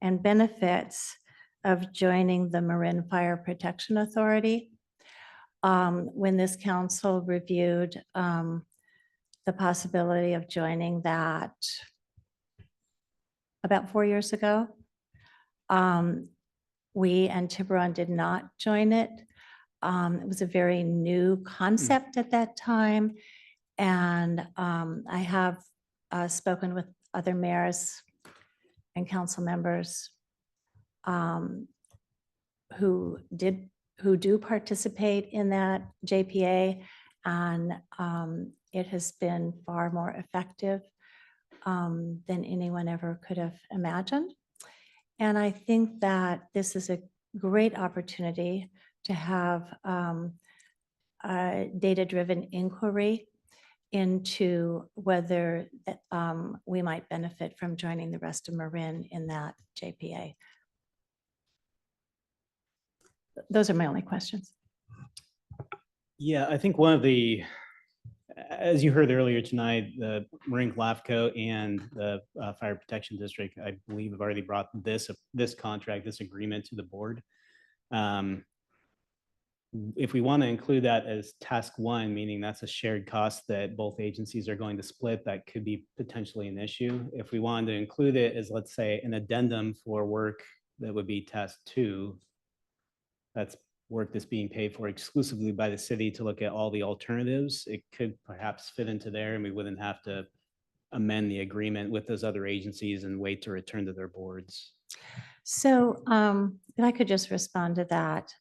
and benefits of joining the Marin Fire Protection Authority. When this council reviewed the possibility of joining that about 4 years ago, we and Tiburon did not join it. It was a very new concept at that time. And I have spoken with other mayors and council members who do participate in that JPA, and it has been far more effective than anyone ever could have imagined. And I think that this is a great opportunity to have a data-driven inquiry into whether we might benefit from joining the rest of Marin in that JPA. Those are my only questions. Yeah, I think one of the, as you heard earlier tonight, the Marin LAFCO and the Fire Protection District, I believe, have already brought this contract, this agreement to the board. If we want to include that as task 1, meaning that's a shared cost that both agencies are going to split, that could be potentially an issue. If we wanted to include it as, let's say, an addendum for work that would be task 2, that's work that's being paid for exclusively by the city to look at all the alternatives, it could perhaps fit into there, and we wouldn't have to amend the agreement with those other agencies and wait to return to their boards. So if I could just respond to that.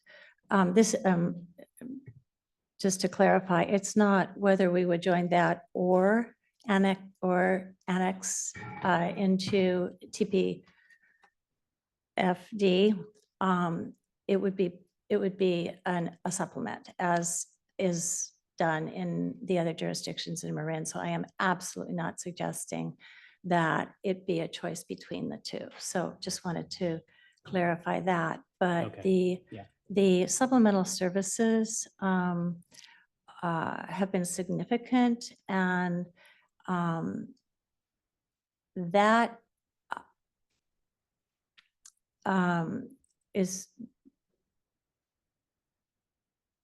Just to clarify, it's not whether we would join that or annex into TPFD. It would be a supplement, as is done in the other jurisdictions in Marin. So I am absolutely not suggesting that it be a choice between the two. So just wanted to clarify that. But Okay. the supplemental services have been significant, and that is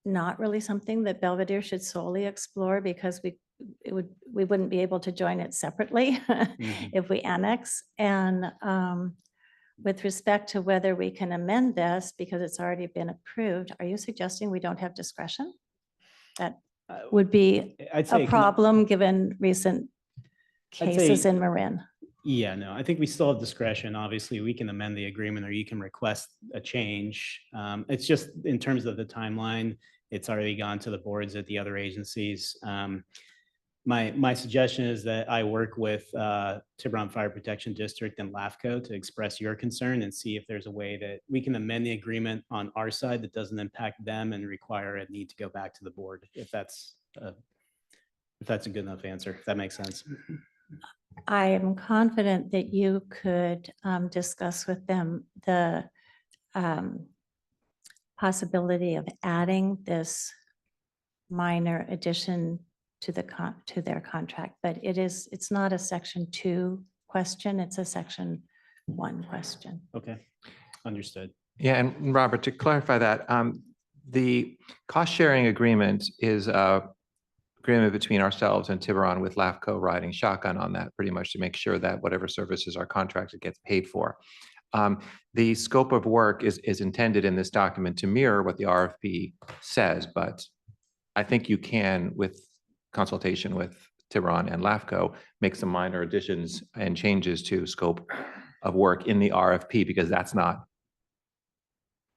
not really something that Belvedere should solely explore, because we wouldn't be able to join it separately if we annex. And with respect to whether we can amend this because it's already been approved, are you suggesting we don't have discretion? That would be I'd say a it can- problem given recent I'd cases say- in Marin. Yeah, no, I think we still have discretion. Obviously, we can amend the agreement or you can request a change. It's just in terms of the timeline, it's already gone to the boards at the other agencies. My suggestion is that I work with Tiburon Fire Protection District and LAFCO to express your concern and see if there's a way that we can amend the agreement on our side that doesn't impact them and require a need to go back to the board, if that's a good enough answer, if that makes sense. I am confident that you could discuss with them the possibility of adding this minor addition to their contract, but it's not a section 2 question, it's a section 1 question. Okay, understood. Yeah, and Robert, to clarify that, the cost sharing agreement is a agreement between ourselves and Tiburon, with LAFCO riding shotgun on that, pretty much to make sure that whatever services are contracted gets paid for. The scope of work is intended in this document to mirror what the RFP says, but I think you can, with consultation with Tiburon and LAFCO, make some minor additions and changes to scope of work in the RFP, because that's not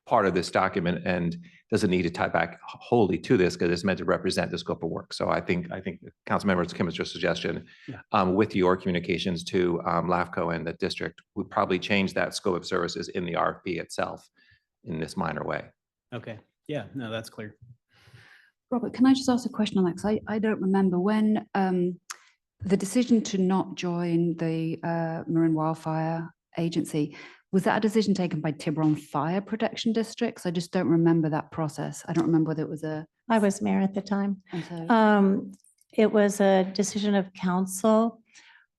part of this document and doesn't need to tie back wholly to this because it's meant to represent the scope of work. So I think Councilmember Kimmel's suggestion with your communications to LAFCO and the district would probably change that scope of services in the RFP itself in this minor way. Okay, yeah, no, that's clear. Robert, can I just ask a question on that? Because I don't remember when the decision to not join the Marin Wildfire Agency, was that a decision taken by Tiburon Fire Protection Districts? I just don't remember that process. I don't remember whether it was a. I was mayor at the time. And so, It was a decision of council.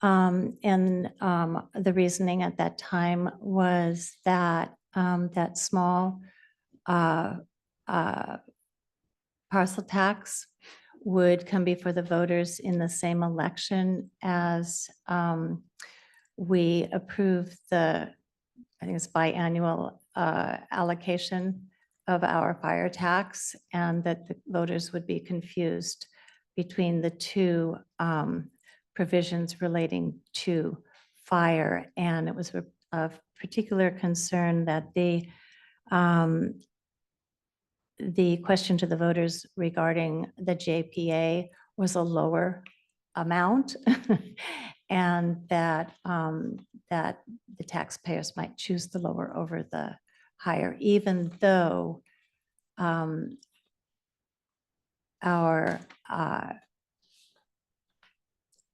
And the reasoning at that time was that that small parcel tax would come before the voters in the same election as we approved the, I think it's biannual allocation of our fire tax, and that the voters would be confused between the two provisions relating to fire. And it was of particular concern that the question to the voters regarding the JPA was a lower amount and that that the taxpayers might choose the lower over the higher, even though our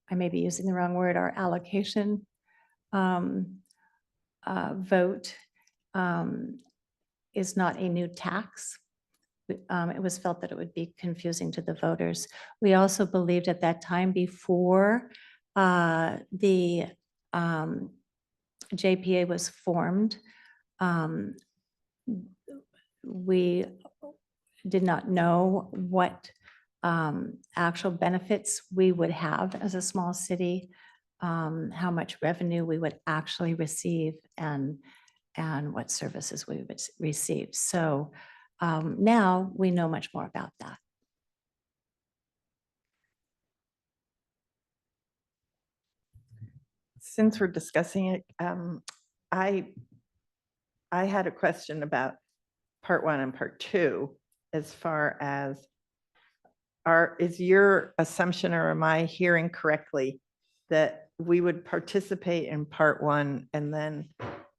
I may be using the wrong word, our allocation vote is not a new tax. It was felt that it would be confusing to the voters. We also believed at that time, before the JPA was formed, we did not know what actual benefits we would have as a small city, how much revenue we would actually receive, and what services we would receive. So now we know much more about that. Since we're discussing it, I had a question about part 1 and part 2, as far as is your assumption, or am I hearing correctly, that we would participate in part 1 and then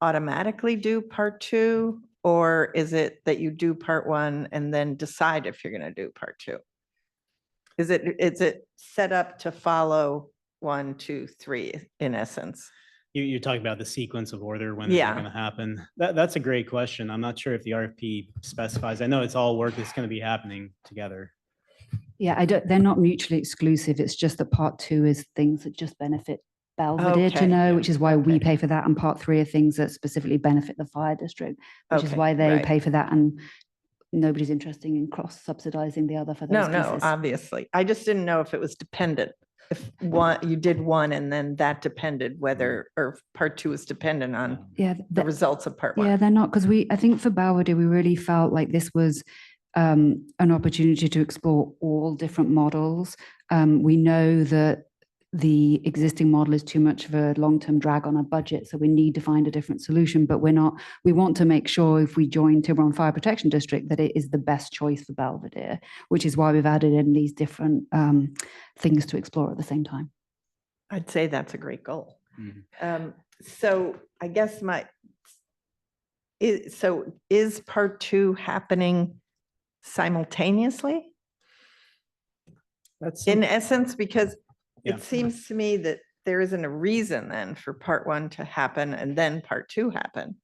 automatically do part 2? Or is it that you do part 1 and then decide if you're going to do part 2? Is it set up to follow 1, 2, 3 in essence? You're talking about the sequence of order when it's going to happen. That's a great question. I'm not sure if the RFP specifies. I know it's all work that's going to be happening together. yeah, they're not mutually exclusive. It's just that part 2 is things that just benefit Belvedere to Okay. know, which is why we Okay. pay for that. And part 3 are things that specifically benefit the fire district, which is Okay, why they right. pay for that. And nobody's interested in cross subsidizing the other for those No, pieces. obviously. I just didn't know if it was dependent. If you did 1 and then that depended whether, or part 2 was dependent on Yeah, the results of part 1. yeah, they're not, because I think for Belvedere, we really felt like this was an opportunity to explore all different models. We know that the existing model is too much of a long-term drag on our budget, so we need to find a different solution. But we want to make sure if we join Tiburon Fire Protection District that it is the best choice for Belvedere, which is why we've added in these different things to explore at the same time. I'd say that's a great goal. So I guess is part 2 happening simultaneously? That's In essence, because Yeah. it seems to me that there isn't a reason then for part 1 to happen and then part 2 happen,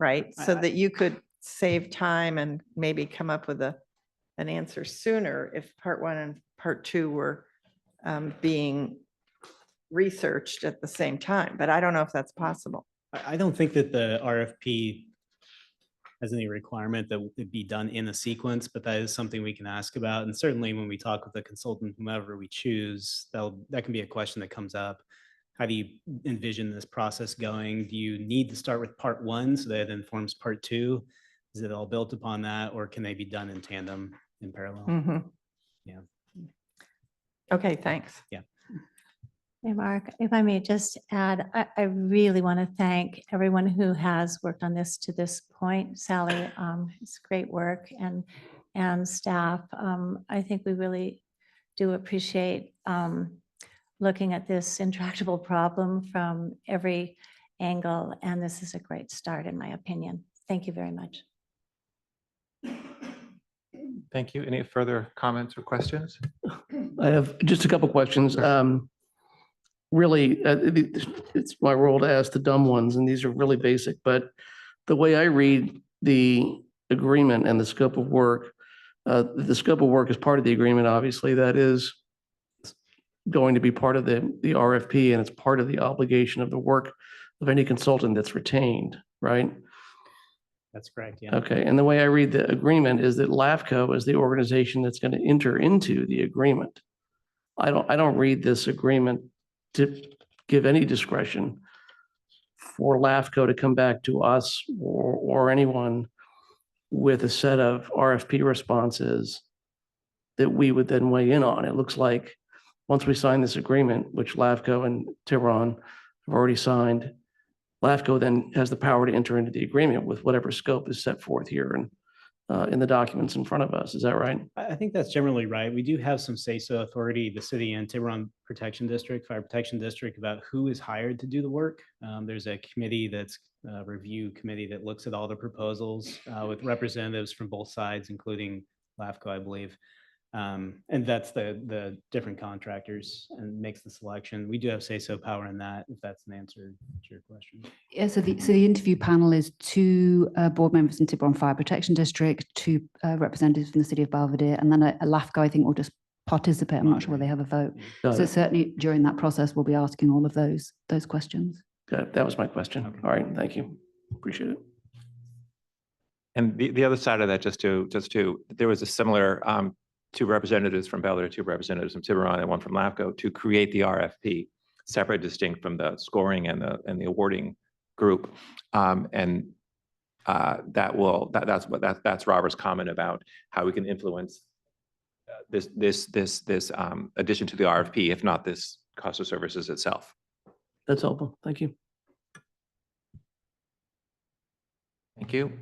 right? So that you could save time and maybe come up with an answer sooner if part 1 and part 2 were being researched at the same time, but I don't know if that's possible. I don't think that the RFP has any requirement that it be done in a sequence, but that is something we can ask about. And certainly when we talk with the consultant, whomever we choose, that can be a question that comes up. how do you envision this process going? Do you need to start with part one so that it informs part two? Is it all built upon that, or can they be done in tandem in parallel? Mhm. Yeah. Okay, thanks. Yeah. Hey, Mark, if I may just add, I really want to thank everyone who has worked on this to this point. Sally, it's great work, and staff. I think we really do appreciate looking at this intractable problem from every angle, and this is a great start, in my opinion. Thank you very much. Thank you. Any further comments or questions? I have just a couple questions. Really, it's my role to ask the dumb ones, and these are really basic, but the way I read the agreement and the scope of work, the scope of work is part of the agreement, obviously, that is going to be part of the RFP, and it's part of the obligation of the work of any consultant that's retained, right? That's correct. Yeah. Okay, and the way I read the agreement is that LAFCO is the organization that's going to enter into the agreement. I don't read this agreement to give any discretion for LAFCO to come back to us or anyone with a set of RFP responses that we would then weigh in on. It looks like once we sign this agreement, which LAFCO and Tiburon have already signed, LAFCO then has the power to enter into the agreement with whatever scope is set forth here and in the documents in front of us. Is that right? I think that's generally right. We do have some say-so authority, the city and Tiburon Protection District, Fire Protection District, about who is hired to do the work. There's a committee that's a review committee that looks at all the proposals with representatives from both sides, including LAFCO, I believe. And that's the different contractors and makes the selection. We do have say-so power in that, if that's an answer to your question. Yeah, so the interview panel is 2 board members in Tiburon Fire Protection District, 2 representatives from the city of Belvedere, and then a LAFCO, I think, will just participate. I'm not sure whether they have a vote. Got So it. certainly during that process, we'll be asking all of those questions. Got it. That was my question. Okay. All right, thank you. Appreciate it. And the other side of that, there was a similar 2 representatives from Belvedere, 2 representatives from Tiburon, and 1 from LAFCO to create the RFP, separate, distinct from the scoring and the awarding group. That's Robert's comment about how we can influence this addition to the RFP, if not this cost of services itself. That's helpful. Thank you. Thank you.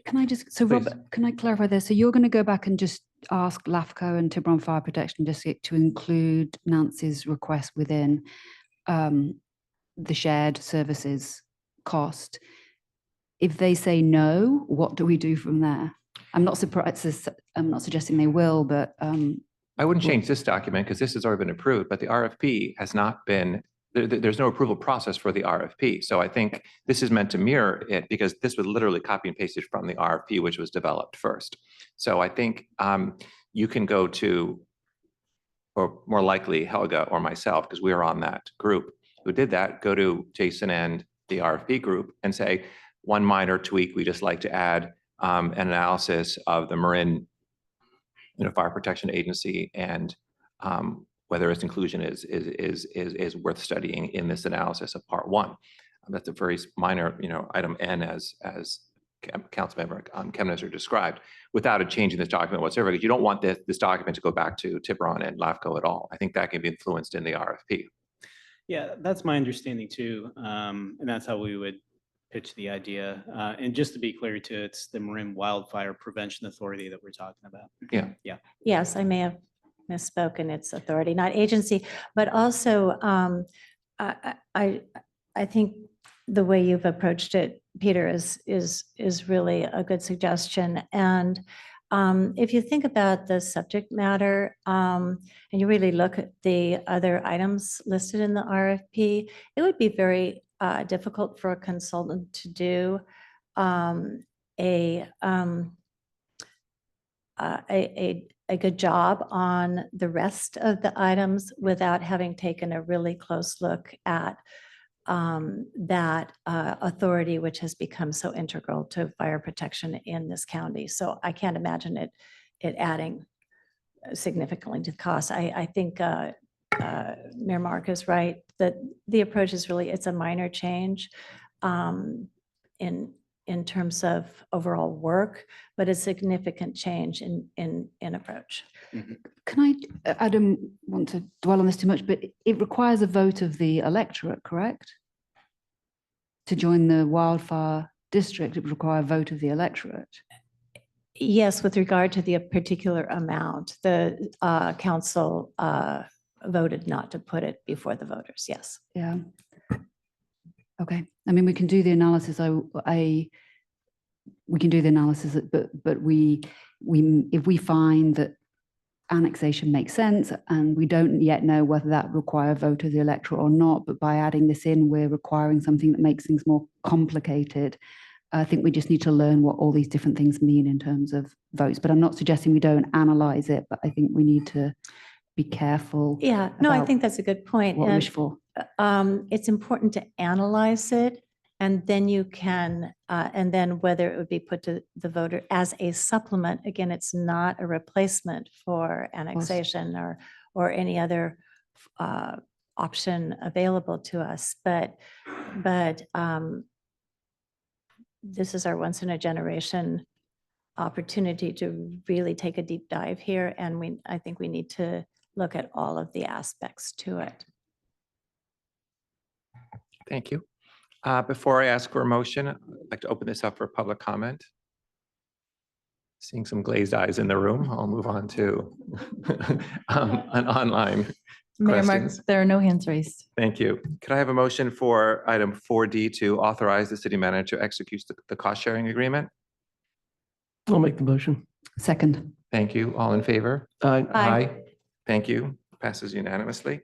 Can I just, so Please. Robert, can I clarify this? So you're going to go back and just ask LAFCO and Tiburon Fire Protection District to include Nancy's request within the shared services cost. If they say no, what do we do from there? I'm not surprised. I'm not suggesting they will, but I wouldn't change this document because this has already been approved, but the RFP has not been, there's no approval process for the RFP. So I think this is meant to mirror it because this was literally copy and pasted from the RFP, which was developed first. So I think you can go to, or more likely Helga or myself, because we were on that group who did that, go to Jason and the RFP group and say, one minor tweak, we just like to add an analysis of the Marin Fire Protection Agency and whether its inclusion is worth studying in this analysis of part 1. That's a very minor, item N as Councilmember Kemneser described, without a change in this document whatsoever, because you don't want this document to go back to Tiburon and LAFCO at all. I think that can be influenced in the RFP. Yeah, that's my understanding too. And that's how we would pitch the idea. And just to be clear too, it's the Marin Wildfire Prevention Authority that we're talking about. Yeah. Yeah. Yes, I may have misspoken. It's authority, not agency, but also I think the way you've approached it, Peter, is really a good suggestion. And if you think about the subject matter and you really look at the other items listed in the RFP, it would be very difficult for a consultant to do a good job on the rest of the items without having taken a really close look at that authority, which has become so integral to fire protection in this county. So I can't imagine it adding significantly to the cost. I think Mayor Mark is right, that the approach is really, it's a minor change in terms of overall work, but a significant change in approach. Can I don't want to dwell on this too much, but it requires a vote of the electorate, correct? To join the wildfire district, it would require a vote of the electorate. Yes, with regard to the particular amount, the council voted not to put it before the voters, yes. Yeah. Okay. I mean, we can do the analysis. We can do the analysis, but we if we find that annexation makes sense and we don't yet know whether that require a vote of the electorate or not, but by adding this in, we're requiring something that makes things more complicated. I think we just need to learn what all these different things mean in terms of votes, but I'm not suggesting we don't analyze it, but I think we need to be careful. Yeah, no, I about think that's a good point. what we And, wish for. it's important to analyze it, and then you can, and then whether it would be put to the voter as a supplement. Again, it's not a replacement for annexation or any other option available to us, but this is our once in a generation opportunity to really take a deep dive here, and I think we need to look at all of the aspects to it. Thank you. Before I ask for a motion, I'd like to open this up for public comment. Seeing some glazed eyes in the room, I'll move on to an online Mayor Mark, questions. there are no hands raised. Thank you. Could I have a motion for item 4D to authorize the city manager to execute the cost sharing agreement? I'll make the motion. Second. Thank you. All in favor? Aye. Thank you. Passes unanimously.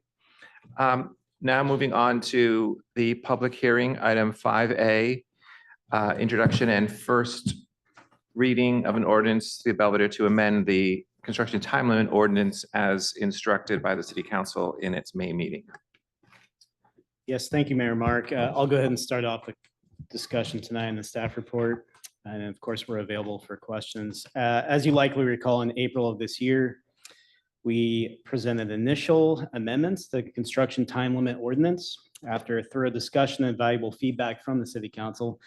Now moving on to the public hearing, item 5A, introduction and first reading of an ordinance to the Belvedere to amend the construction time limit ordinance as instructed by the city council in its May meeting. Yes, thank you, Mayor Mark. I'll go ahead and start off the discussion tonight in the staff report. And of course, we're available for questions. As you likely recall, in April of this year, we presented initial amendments to the construction time limit ordinance. After a thorough discussion and valuable feedback from the city council,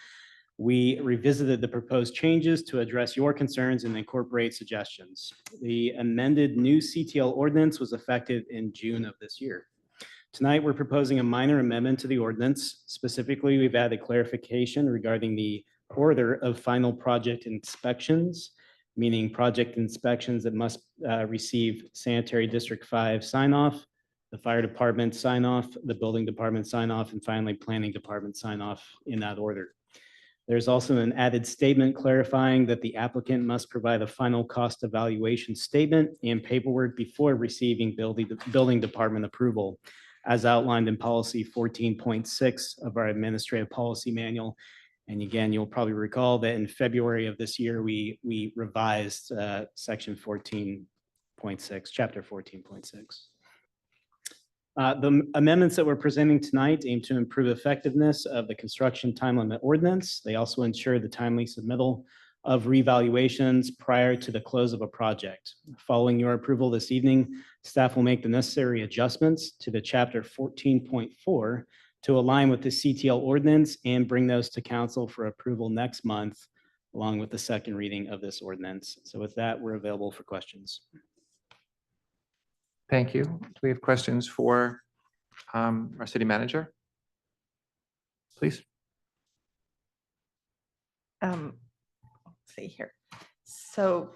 we revisited the proposed changes to address your concerns and incorporate suggestions. The amended new CTL ordinance was effective in June of this year. Tonight, we're proposing a minor amendment to the ordinance. Specifically, we've added clarification regarding the order of final project inspections, meaning project inspections that must receive Sanitary District 5 sign-off, the fire department sign-off, the building department sign-off, and finally, planning department sign-off in that order. There's also an added statement clarifying that the applicant must provide a final cost evaluation statement and paperwork before receiving building department approval, as outlined in policy 14.6 of our administrative policy manual. And again, you'll probably recall that in February of this year, we revised section 14.6, chapter 14.6. The amendments that we're presenting tonight aim to improve effectiveness of the construction time limit ordinance. They also ensure the timely submittal of revaluations prior to the close of a project. Following your approval this evening, staff will make the necessary adjustments to the chapter 14.4 to align with the CTL ordinance and bring those to council for approval next month, along with the second reading of this ordinance. So with that, we're available for questions. Thank you. Do we have questions for our city manager? Please. Let's see here. So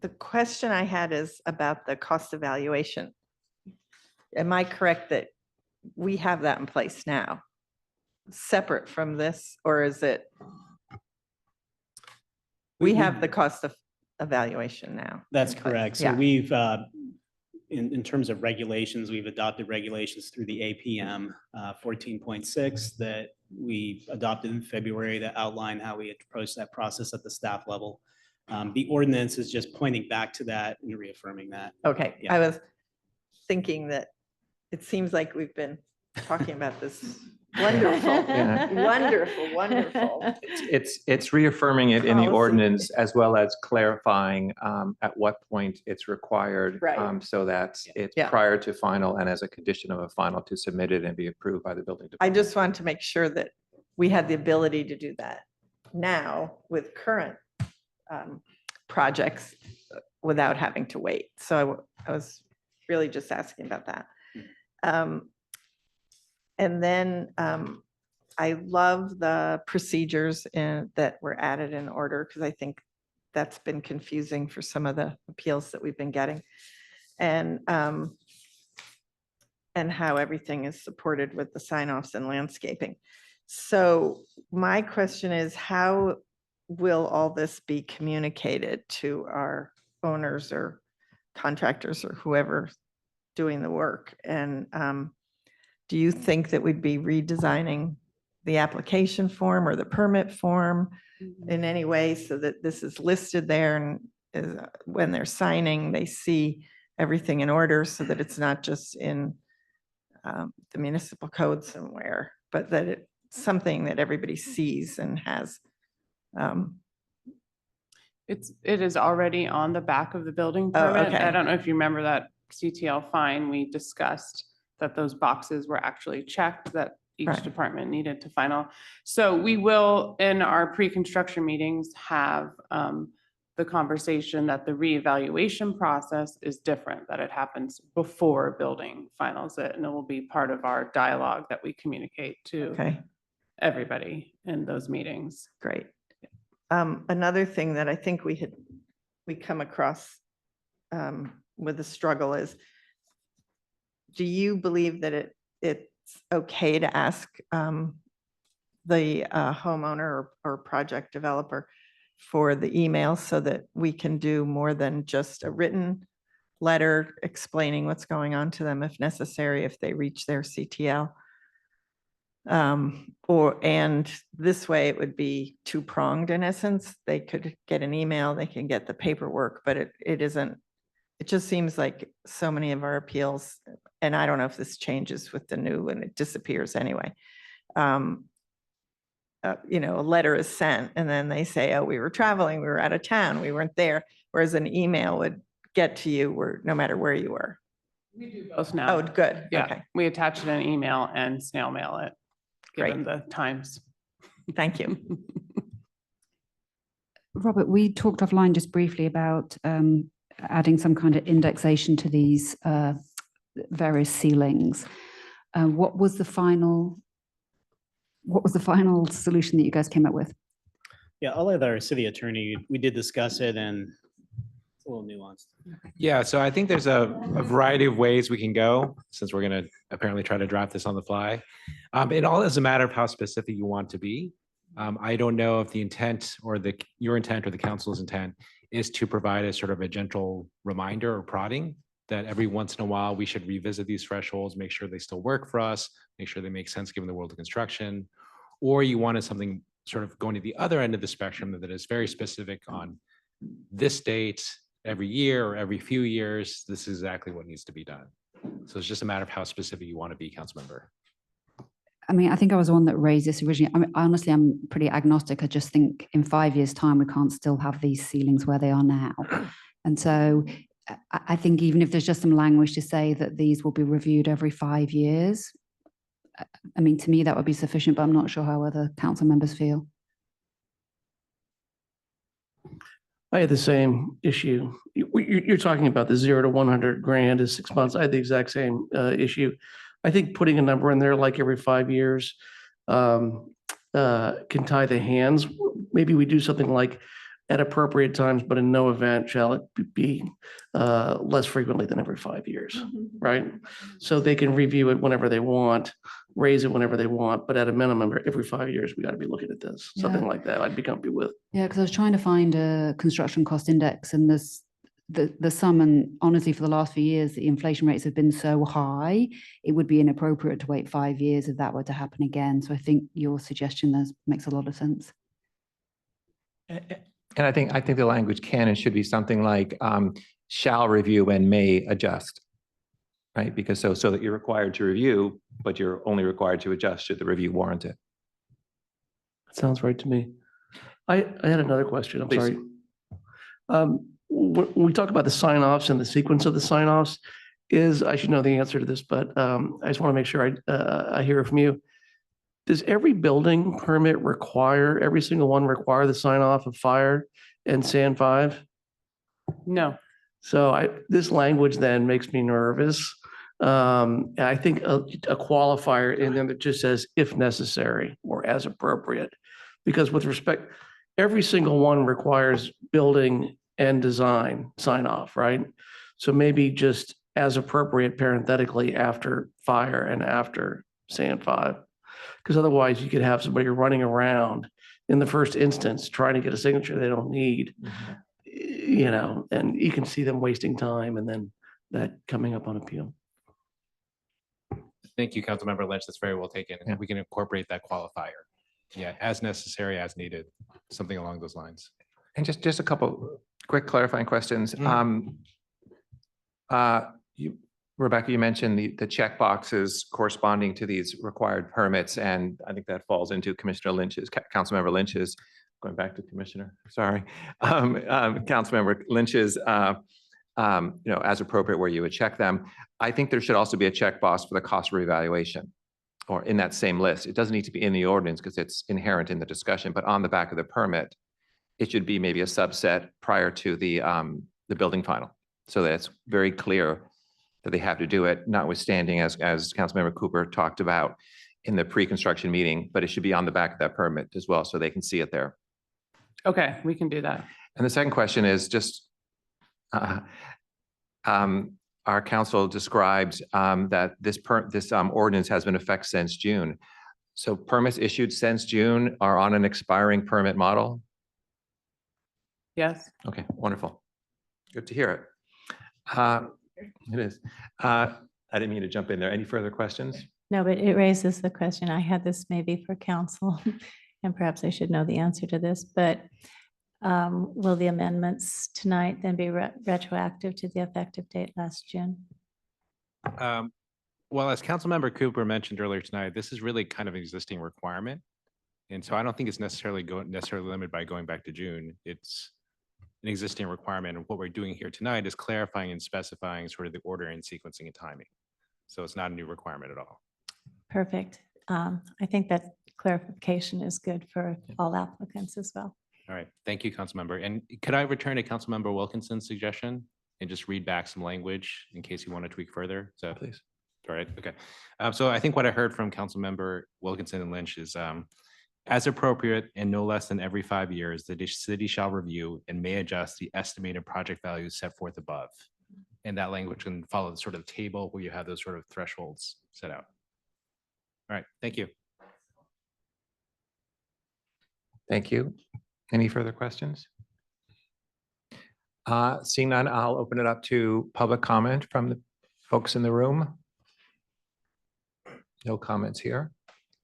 the question I had is about the cost evaluation. Am I correct that we have that in place now, separate from this, or is it? We have the cost of evaluation now. That's in place. correct. So Yeah. we've, in terms of regulations, we've adopted regulations through the APM 14.6 that we adopted in February that outline how we approach that process at the staff level. The ordinance is just pointing back to that and reaffirming that. Okay, Yeah. I was thinking that it seems like we've been talking about this Wonderful, Yeah. wonderful, wonderful. It's reaffirming it in the Policy. ordinance as well as clarifying at what point it's required. Right. So that it's Yeah. prior to final and as a condition of a final to submit it and be approved by the building I department. just want to make sure that we had the ability to do that now with current projects without having to wait. So I was really just asking about that. And then I love the procedures that were added in order because I think that's been confusing for some of the appeals that we've been getting. And how everything is supported with the sign-offs and landscaping. So my question is, how will all this be communicated to our owners or contractors or whoever doing the work? And do you think that we'd be redesigning the application form or the permit form in any way so that this is listed there and when they're signing, they see everything in order so that it's not just in the municipal code somewhere, but that it's something that everybody sees and has. It is already on the back of the building Oh, permit. okay. I don't know if you remember that CTL fine, we discussed that those boxes were actually checked, that each Right. department needed to final. So we will, in our pre-construction meetings, have the conversation that the reevaluation process is different, that it happens before building finals it, and it will be part of our dialogue that we communicate to Okay, everybody in those meetings. great. Another thing that I think we come across with a struggle is, do you believe that it's okay to ask the homeowner or project developer for the email so that we can do more than just a written letter explaining what's going on to them if necessary, if they reach their CTL? And this way it would be two-pronged in essence. They could get an email, they can get the paperwork, but it isn't, it just seems like so many of our appeals, and I don't know if this changes with the new and it disappears anyway. A letter is sent and then they say, oh, we were traveling, we were out of town, we weren't there. Whereas an email would get to you no matter where you were. We do both now. Oh, good. Yeah, Okay, we attach it in an email and snail mail it, Great. given the times. thank you. Robert, we talked offline just briefly about adding some kind of indexation to these various ceilings. What was the final solution that you guys came up with? Yeah, I'll let our city attorney, we did discuss it and it's a little nuanced. Yeah, so I think there's a variety of ways we can go, since we're going to apparently try to draft this on the fly. It all is a matter of how specific you want to be. I don't know if the intent or your intent or the council's intent is to provide a sort of a gentle reminder or prodding that every once in a while we should revisit these thresholds, make sure they still work for us, make sure they make sense given the world of construction, or you wanted something sort of going to the other end of the spectrum that is very specific on this date, every year or every few years, this is exactly what needs to be done. So it's just a matter of how specific you want to be, council member. I mean, I think I was the one that raised this originally. I mean, honestly, I'm pretty agnostic. I just think in 5 years' time, we can't still have these ceilings where they are now. And so I think even if there's just some language to say that these will be reviewed every 5 years, I mean, to me, that would be sufficient, but I'm not sure how other council members feel. I had the same issue. You're talking about the 0 to 100 grand is 6 months. I had the exact same issue. I think putting a number in there like every 5 years can tie the hands. Maybe we do something like at appropriate times, but in no event shall it be less frequently than every 5 years, right? So they can review it whenever they want, raise it whenever they want, but at a minimum, every 5 years, we got to be looking at this, something like that. I'd be comfy with. Yeah, because I was trying to find a construction cost index and there's the sum, and honestly, for the last few years, the inflation rates have been so high, it would be inappropriate to wait 5 years if that were to happen again. So I think your suggestion makes a lot of sense. And I think the language can and should be something like shall review and may adjust. right? Because so that you're required to review, but you're only required to adjust should the review warrant it. Sounds right to me. I had another question. I'm Please. sorry. When we talk about the sign offs and the sequence of the sign offs, I should know the answer to this, but I just want to make sure I hear it from you. Does every building permit require, every single one require the sign off of fire and SAN 5? No. So this language then makes me nervous. And I think a qualifier in there that just says if necessary or as appropriate. Because with respect, every single one requires building and design sign off, right? So maybe just as appropriate parenthetically after fire and after SAN 5. Because otherwise you could have somebody running around in the first instance trying to get a signature they don't need, and you can see them wasting time and then that coming up on appeal. Thank you, Councilmember Lynch. That's very well taken. Yeah. We can incorporate that qualifier. Yeah, as necessary, as needed, something along those lines. And just a couple quick clarifying questions. Rebecca, you mentioned the check boxes corresponding to these required permits, and I think that falls into Commissioner Lynch's, Councilmember Lynch's, going back to Commissioner, sorry, Councilmember Lynch's, as appropriate where you would check them. I think there should also be a checkbox for the cost reevaluation or in that same list. It doesn't need to be in the ordinance because it's inherent in the discussion, but on the back of the permit, it should be maybe a subset prior to the building final. So that it's very clear that they have to do it, notwithstanding, as Councilmember Cooper talked about in the pre-construction meeting, but it should be on the back of that permit as well, so they can see it there. Okay, we can do that. And the second question is just, our council described that this ordinance has been in effect since June. So permits issued since June are on an expiring permit model? Yes. Okay, wonderful. Good to hear it. It is. I didn't mean to jump in there. Any further questions? No, but it raises the question. I had this maybe for council, and perhaps I should know the answer to this, but will the amendments tonight then be retroactive to the effective date last June? Well, as Councilmember Cooper mentioned earlier tonight, this is really kind of an existing requirement. And so I don't think it's necessarily limited by going back to June. It's an existing requirement. And what we're doing here tonight is clarifying and specifying sort of the order and sequencing and timing. So it's not a new requirement at all. Perfect. I think that clarification is good for all applicants as well. All right. Thank you, Councilmember. And could I return to Councilmember Wilkinson's suggestion and just read back some language in case you want to tweak further? So Please. All right. Okay. So I think what I heard from Councilmember Wilkinson and Lynch is as appropriate and no less than every 5 years, the city shall review and may adjust the estimated project values set forth above. And that language can follow the sort of table where you have those sort of thresholds set out. All right. Thank you. Thank you. Any further questions? Seeing none, I'll open it up to public comment from the folks in the room. No comments here.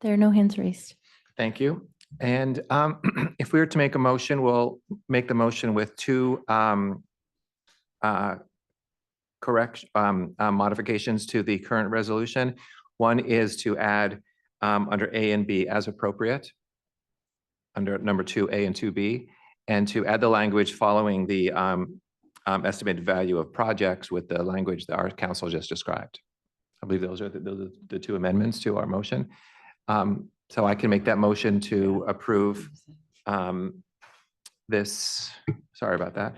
There are no hands raised. Thank you. And if we were to make a motion, we'll make the motion with two modifications to the current resolution. One is to add under A and B as appropriate, under number 2A and 2B, and to add the language following the estimated value of projects with the language that our council just described. I believe those are the two amendments to our motion. So I can make that motion to approve this, sorry about that,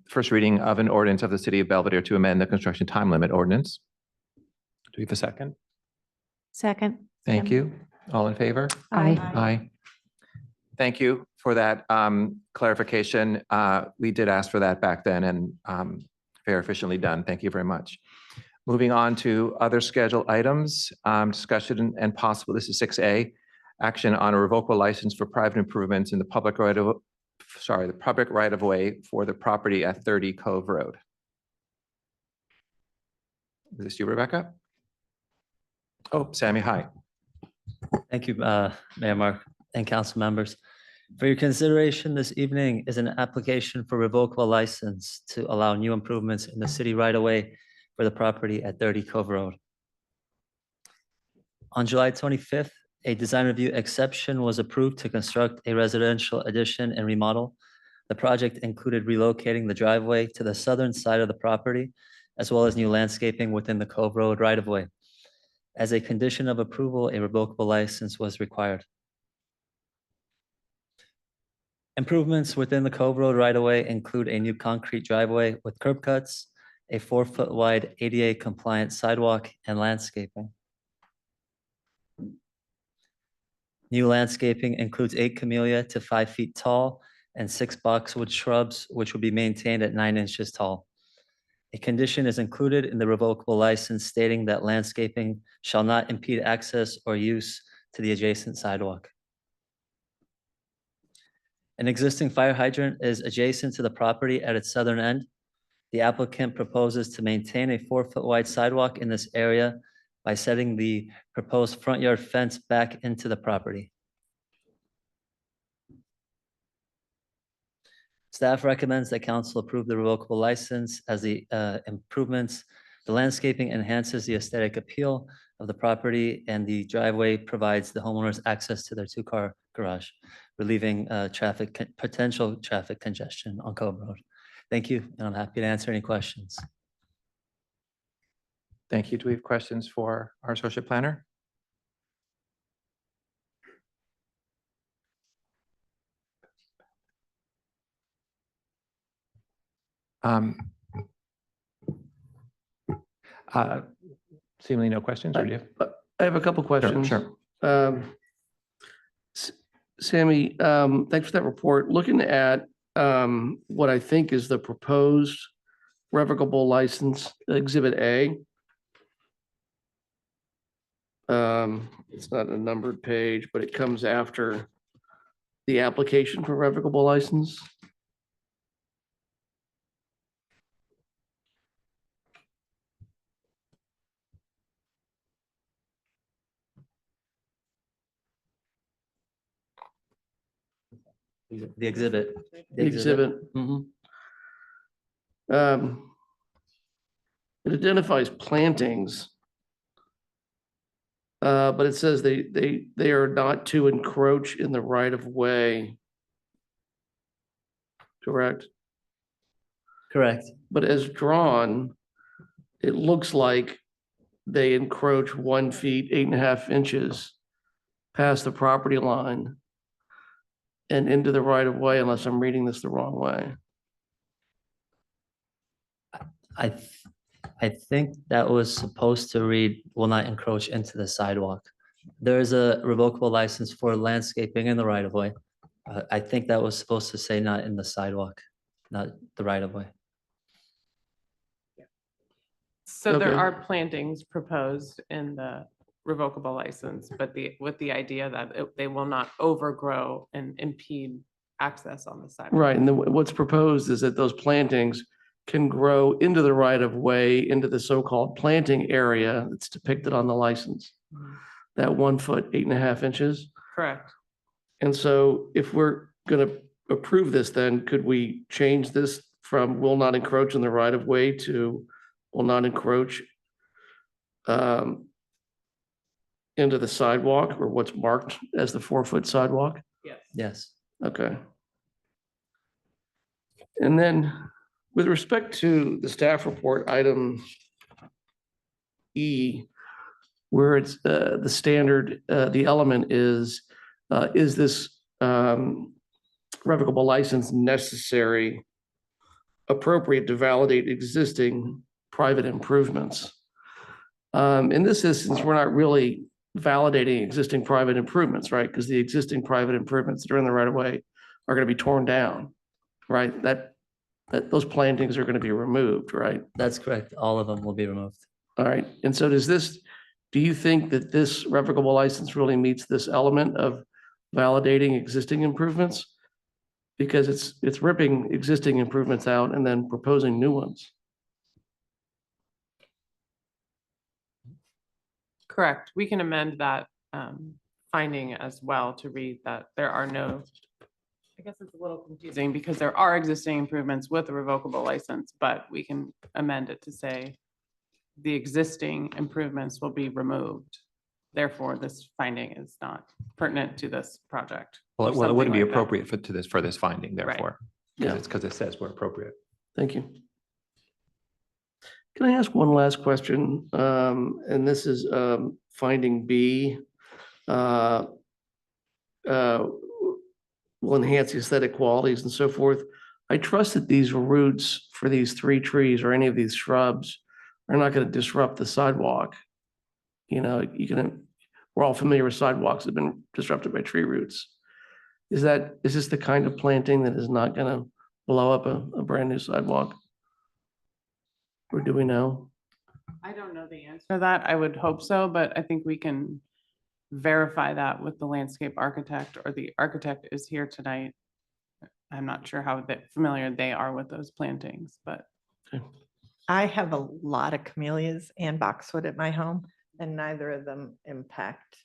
first reading of an ordinance of the City of Belvedere to amend the construction time limit ordinance. Do we have a second? Second. Thank you. All in favor? Aye. Aye. Thank you for that clarification. We did ask for that back then and very efficiently done. Thank you very much. Moving on to other scheduled items, discussion and possible, this is 6A, action on a revocable license for private improvements in the public right of way for the property at 30 Cove Road. Is this you, Rebecca? Oh, Sammy, hi. Thank you, Mayor Mark and council members. For your consideration this evening is an application for revocable license to allow new improvements in the city right away for the property at 30 Cove Road. On July 25th, a design review exception was approved to construct a residential addition and remodel. The project included relocating the driveway to the southern side of the property, as well as new landscaping within the Cove Road right-of-way. As a condition of approval, a revocable license was required. Improvements within the Cove Road right-of-way include a new concrete driveway with curb cuts, a 4-foot wide ADA compliant sidewalk, and landscaping. New landscaping includes 8 camellia to 5 feet tall and 6 boxwood shrubs, which will be maintained at 9 inches tall. A condition is included in the revocable license stating that landscaping shall not impede access or use to the adjacent sidewalk. An existing fire hydrant is adjacent to the property at its southern end. The applicant proposes to maintain a 4-foot wide sidewalk in this area by setting the proposed front yard fence back into the property. Staff recommends that council approve the revocable license as the improvements. The landscaping enhances the aesthetic appeal of the property, and the driveway provides the homeowners access to their 2-car garage, relieving potential traffic congestion on Cove Road. Thank you, and I'm happy to answer any questions. Thank you. Do we have questions for our associate planner? Seemingly no questions, or do you? I have a couple questions. Sure. Sammy, thanks for that report. Looking at what I think is the proposed revocable license, Exhibit A. It's not a numbered page, but it comes after the application for revocable license. The exhibit. The exhibit. Mhm. It identifies plantings. But it says they are not to encroach in the right of way. Correct? Correct. But as drawn, it looks like they encroach 1 feet, 8.5 inches past the property line and into the right of way, unless I'm reading this the wrong way. I think that was supposed to read, will not encroach into the sidewalk. There is a revocable license for landscaping in the right of way. I think that was supposed to say not in the sidewalk, not the right of way. So there Okay. are plantings proposed in the revocable license, but with the idea that they will not overgrow and impede access on the sidewalk. Right, and then what's proposed is that those plantings can grow into the right of way, into the so-called planting area that's depicted on the license. That 1 foot, 8.5 inches. Correct. And so if we're gonna approve this, then could we change this from will not encroach in the right of way to will not encroach into the sidewalk, or what's marked as the 4-foot sidewalk? Yes. Yes. Okay. And then with respect to the staff report, item E, where it's the standard, the element is this revocable license necessary, appropriate to validate existing private improvements? In this instance, we're not really validating existing private improvements, right? Because the existing private improvements that are in the right of way are going to be torn down, right? That those plantings are going to be removed, right? That's correct. All of them will be removed. All right. And so do you think that this revocable license really meets this element of validating existing improvements? Because it's ripping existing improvements out and then proposing new ones. Correct. We can amend that finding as well to read that there are no, I guess it's a little confusing because there are existing improvements with a revocable license, but we can amend it to say the existing improvements will be removed. Therefore, this finding is not pertinent to this project. Well, or it something wouldn't be like that. appropriate for this finding, Right. therefore. Yeah. It's because it says we're appropriate. Thank you. Can I ask one last question? And this is finding B. uh, Will enhance the aesthetic qualities and so forth. I trust that these roots for these 3 trees or any of these shrubs are not going to disrupt the sidewalk. You know, we're all familiar with sidewalks that have been disrupted by tree roots. Is this the kind of planting that is not going to blow up a brand new sidewalk? Or do we know? I don't know the answer to that. I would hope so, but I think we can verify that with the landscape architect, or the architect is here tonight. I'm not sure how familiar they are with those plantings, but I have a lot of camellias and boxwood at my home, and neither of them impact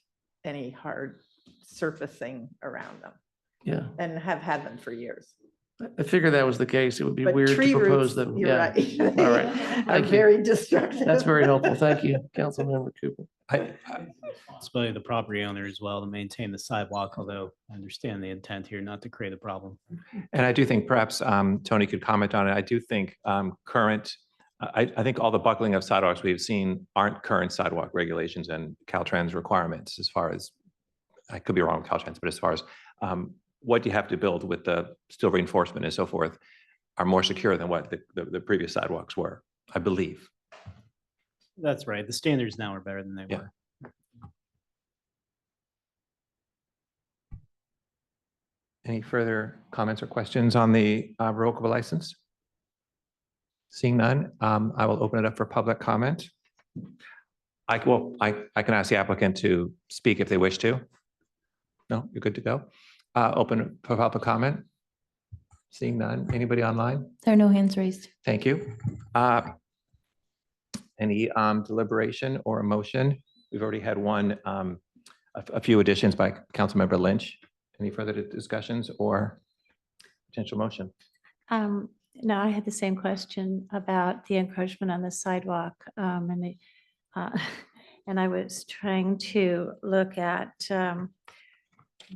any hard surfacing around them, Yeah, and have had them for years. I figured that was the case. It would be But weird tree to propose roots, them. you're Yeah. right. All right. Are Thank you. very destructive. That's very helpful. Thank you, Councilmember Cooper. Responsibility of the property owner as well to maintain the sidewalk, although I understand the intent here not to create a problem. And I do think perhaps Tony could comment on it. I do think I think all the buckling of sidewalks we've seen aren't current sidewalk regulations and Caltrans requirements as far as, I could be wrong with Caltrans, but as far as what you have to build with the steel reinforcement and so forth are more secure than what the previous sidewalks were, I believe. That's right. The standards now are better than they Yeah. were. Any further comments or questions on the revocable license? Seeing none, I will open it up for public comment. I can ask the applicant to speak if they wish to. No, you're good to go. Open for public comment. Seeing none. Anybody online? There are no hands raised. Thank you. Any deliberation or a motion? We've already had one, a few additions by Councilmember Lynch. Any further discussions or potential motion? No, I had the same question about the encroachment on the sidewalk, and I was trying to look at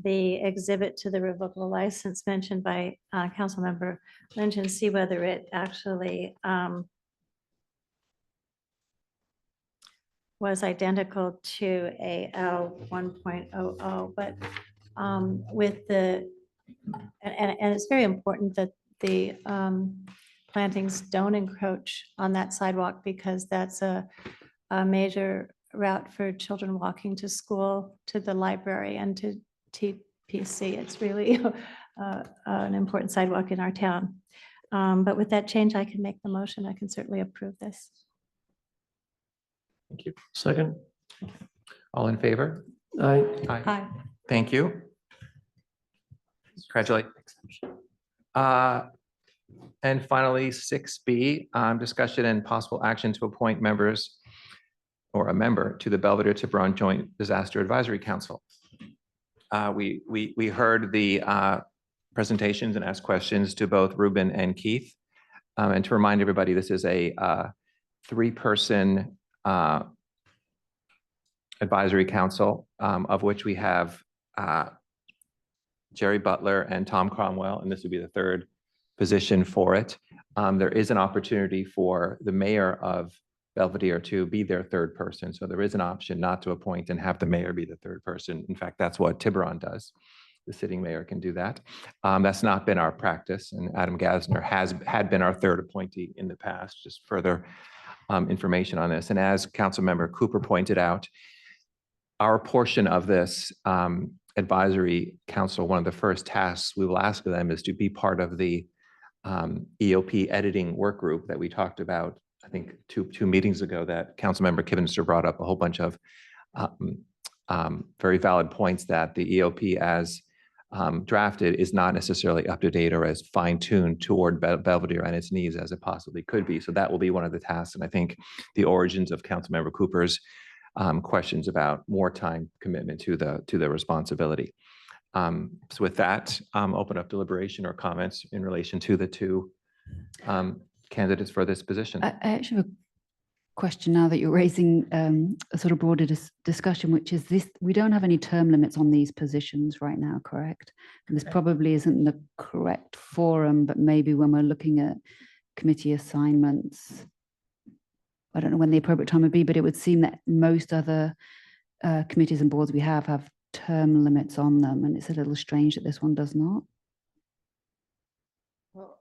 the exhibit to the revocable license mentioned by Councilmember Lynch and see whether it actually was identical to AL 1.00, but with the, and it's very important that the plantings don't encroach on that sidewalk, because that's a major route for children walking to school, to the library, and to TPC. It's really an important sidewalk in our town. But with that change, I can make the motion. I can certainly approve this. Thank you. Second. All in favor? Aye. Aye. Thank you. Congratulations. And finally, 6B, discussion and possible action to appoint members or a member to the Belvedere Tiburon Joint Disaster Advisory Council. We heard the presentations and asked questions to both Ruben and Keith. And to remind everybody, this is a 3-person advisory council, of which we have Jerry Butler and Tom Cromwell, and this would be the 3rd position for it. There is an opportunity for the mayor of Belvedere to be their 3rd person. So there is an option not to appoint and have the mayor be the 3rd person. In fact, that's what Tiburon does. The sitting mayor can do that. That's not been our practice, and Adam Gasner had been our 3rd appointee in the past. Just further information on this. And as Councilmember Cooper pointed out, our portion of this advisory council, one of the first tasks we will ask of them is to be part of the EOP editing work group that we talked about, I think two meetings ago, that Councilmember Kivenster brought up a whole bunch of very valid points that the EOP as drafted is not necessarily up to date or as fine-tuned toward Belvedere and its needs as it possibly could be. So that will be one of the tasks. And I think the origins of Councilmember Cooper's questions about more time commitment to the responsibility. So with that, open up deliberation or comments in relation to the 2 candidates for this position. I actually have a question now that you're raising a sort of broader discussion, which is this: we don't have any term limits on these positions right now, correct? And this probably isn't the correct forum, but maybe when we're looking at committee assignments, I don't know when the appropriate time would be, but it would seem that most other committees and boards we have term limits on them, and it's a little strange that this one does not. Well,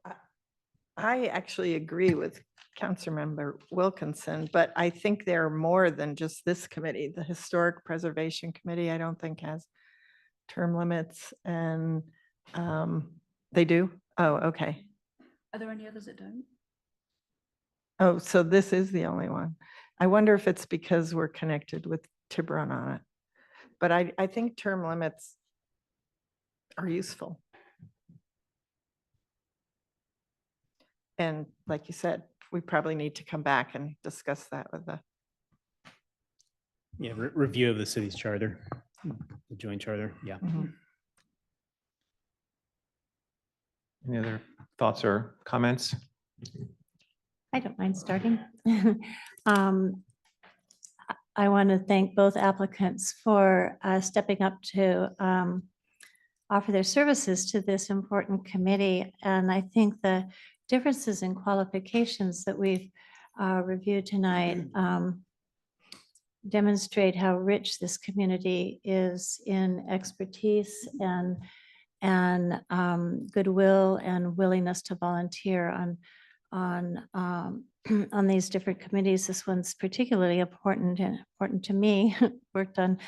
I actually agree with Councilmember Wilkinson, but I think there are more than just this committee. The Historic Preservation Committee, I don't think has term limits, and they do? Oh, okay. Are there any others that don't? Oh, so this is the only one. I wonder if it's because we're connected with Tiburon on it. But I think term limits are useful. And like you said, we probably need to come back and discuss that with the. Yeah, review of the city's charter, the joint charter, yeah. Any other thoughts or comments? I don't mind starting. I want to thank both applicants for stepping up to offer their services to this important committee. And I think the differences in qualifications that we've reviewed tonight demonstrate how rich this community is in expertise and goodwill and willingness to volunteer on these different committees. This one's particularly important to me. Worked on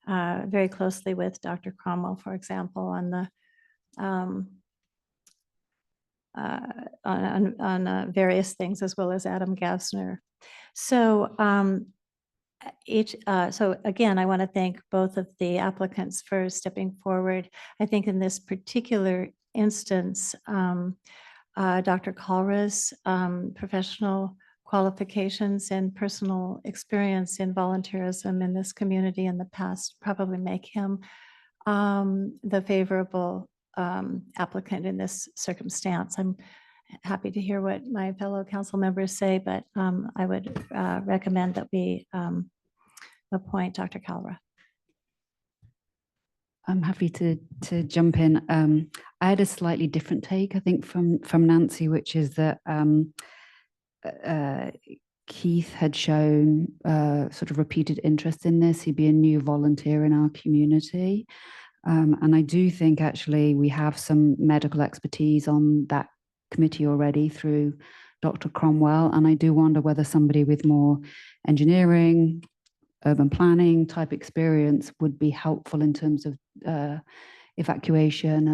very closely with Dr. Cromwell, for example, on the on various things, as well as Adam Gassner. So so again, I want to thank both of the applicants for stepping forward. I think in this particular instance, Dr. Kalra's professional qualifications and personal experience in volunteerism in this community in the past probably make him the favorable applicant in this circumstance. I'm happy to hear what my fellow council members say, but I would recommend that we appoint Dr. Kalra. I'm happy to jump in. I had a slightly different take, I think, from Nancy, which is that Keith had shown sort of repeated interest in this. He'd be a new volunteer in our community. And I do think actually we have some medical expertise on that committee already through Dr. Cromwell. And I do wonder whether somebody with more engineering, urban planning type experience would be helpful in terms of evacuation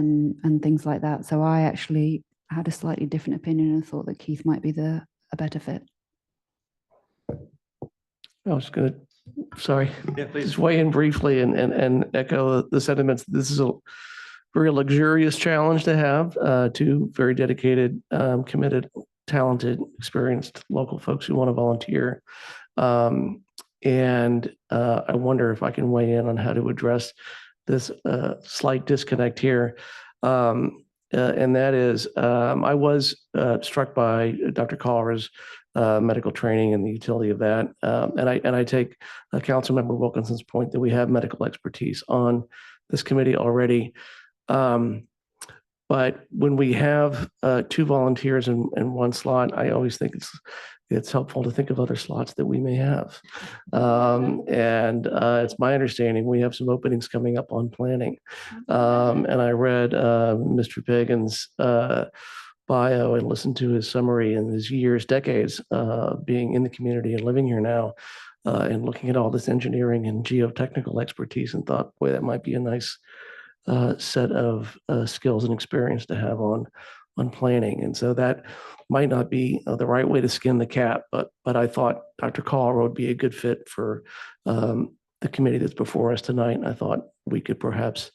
and things like that. So I actually had a slightly different opinion and thought that Keith might be a better fit. I was going to, sorry. Yeah, please. Just weigh in briefly and echo the sentiments. This is a very luxurious challenge to have, two very dedicated, committed, talented, experienced local folks who want to volunteer. And I wonder if I can weigh in on how to address this slight disconnect here. And that is, I was struck by Dr. Kalra's medical training and the utility of that. And I take Councilmember Wilkinson's point that we have medical expertise on this committee already. But when we have two volunteers in one slot, I always think it's helpful to think of other slots that we may have. And it's my understanding we have some openings coming up on planning. And I read Mr. Pagan's bio and listened to his summary in his years, decades being in the community and living here now, and looking at all this engineering and geotechnical expertise, and thought, boy, that might be a nice set of skills and experience to have on planning. And so that might not be the right way to skin the cat, but I thought Dr. Kalra would be a good fit for the committee that's before us tonight. And I thought we could perhaps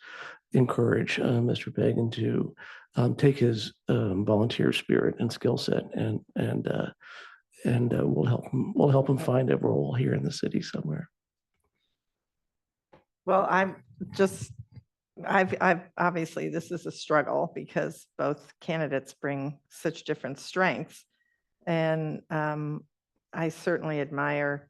encourage Mr. Pagan to take his volunteer spirit and skill set and we'll help him find a role here in the city somewhere. Well, I've obviously this is a struggle because both candidates bring such different strengths. And I certainly admire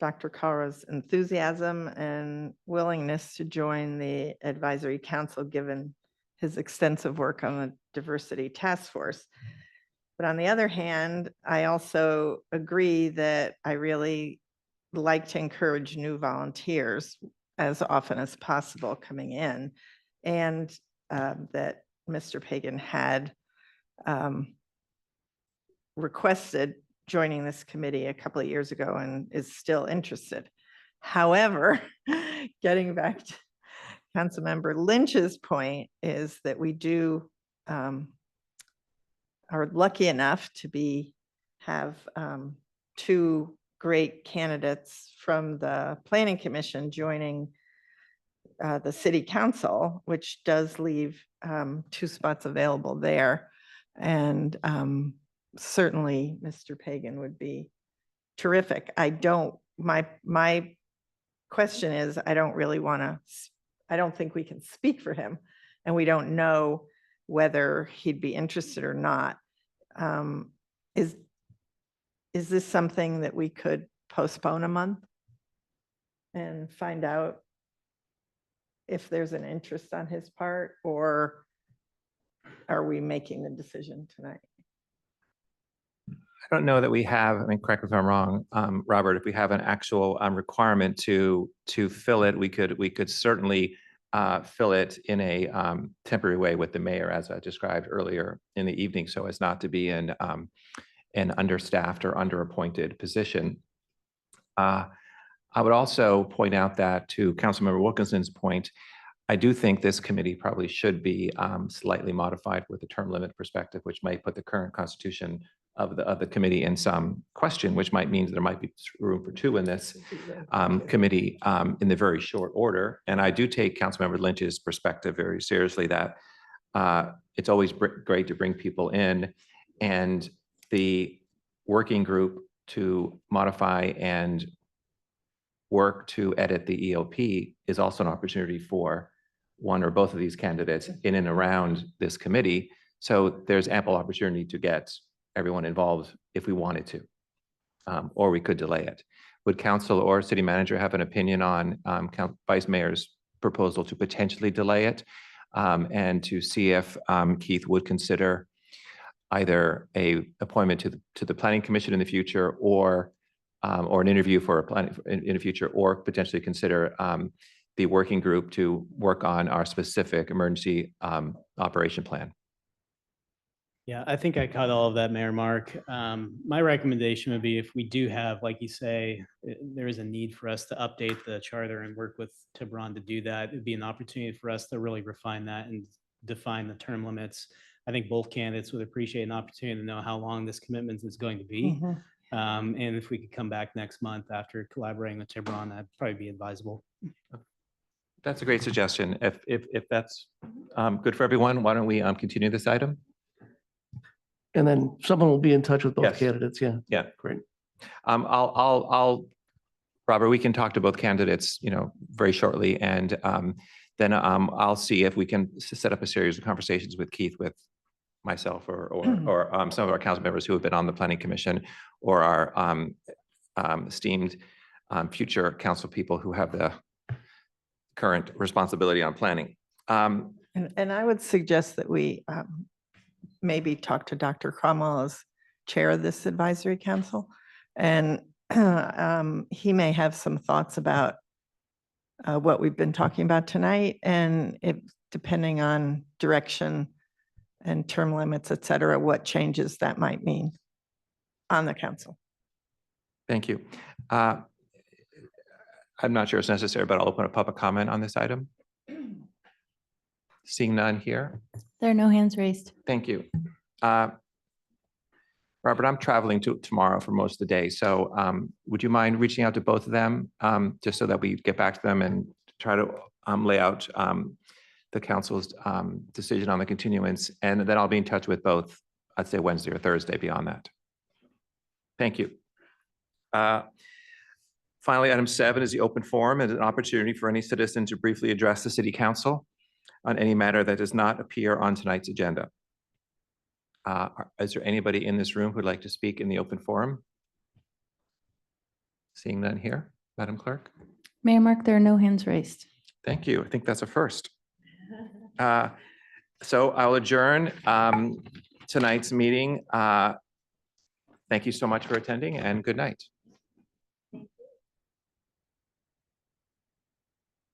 Dr. Kara's enthusiasm and willingness to join the advisory council, given his extensive work on the diversity task force. But on the other hand, I also agree that I really like to encourage new volunteers as often as possible coming in, and that Mr. Pagan had requested joining this committee a couple of years ago and is still interested. However, getting back to Councilmember Lynch's point is that we do are lucky enough to have two great candidates from the Planning Commission joining the City Council, which does leave 2 spots available there. And certainly Mr. Pagan would be terrific. My question is, I don't think we can speak for him, and we don't know whether he'd be interested or not. Is this something that we could postpone a month and find out if there's an interest on his part, or are we making the decision tonight? I don't know that we have, I mean, correct me if I'm wrong, Robert, if we have an actual requirement to fill it, we could certainly fill it in a temporary way with the mayor, as I described earlier in the evening, so as not to be an understaffed or underappointed position. I would also point out that, to Councilmember Wilkinson's point, I do think this committee probably should be slightly modified with a term limit perspective, which might put the current constitution of the committee in some question, which might mean there might be room for 2 in this committee in the very short order. And I do take Councilmember Lynch's perspective very seriously, that it's always great to bring people in, and the working group to modify and work to edit the EOP is also an opportunity for one or both of these candidates in and around this committee. So there's ample opportunity to get everyone involved if we wanted to, or we could delay it. Would council or city manager have an opinion on Vice Mayor's proposal to potentially delay it, and to see if Keith would consider either a appointment to the Planning Commission in the future, or an interview for a plan in the future, or potentially consider the working group to work on our specific emergency operation plan? Yeah, I think I caught all of that, Mayor Mark. My recommendation would be, if we do have, like you say, there is a need for us to update the charter and work with Tiburon to do that, it'd be an opportunity for us to really refine that and define the term limits. I think both candidates would appreciate an opportunity to know how long this commitment is going to be. And if we could come back next month after collaborating with Tiburon, that'd probably be advisable. That's a great suggestion. If that's good for everyone, why don't we continue this item? And then someone will be in touch with both Yes. candidates. Yeah. Yeah. Great. Robert, we can talk to both candidates, very shortly, and then I'll see if we can set up a series of conversations with Keith, with myself, or some of our council members who have been on the Planning Commission, or our esteemed future council people who have the current responsibility on planning. And I would suggest that we maybe talk to Dr. Cromwell as chair of this advisory council, and he may have some thoughts about what we've been talking about tonight, and depending on direction and term limits, et cetera, what changes that might mean on the council. Thank you. I'm not sure it's necessary, but I'll open a public comment on this item. Seeing none here. There are no hands raised. Thank you. Robert, I'm traveling tomorrow for most of the day, so would you mind reaching out to both of them, just so that we get back to them and try to lay out the council's decision on the continuance, and then I'll be in touch with both, I'd say Wednesday or Thursday beyond that. Thank you. Finally, item 7 is the open forum, and an opportunity for any citizen to briefly address the city council on any matter that does not appear on tonight's agenda. Is there anybody in this room who'd like to speak in the open forum? Seeing none here, Madam Clerk. Mayor Mark, there are no hands raised. Thank you. I think that's a first. So I'll adjourn tonight's meeting. Thank you so much for attending and good night.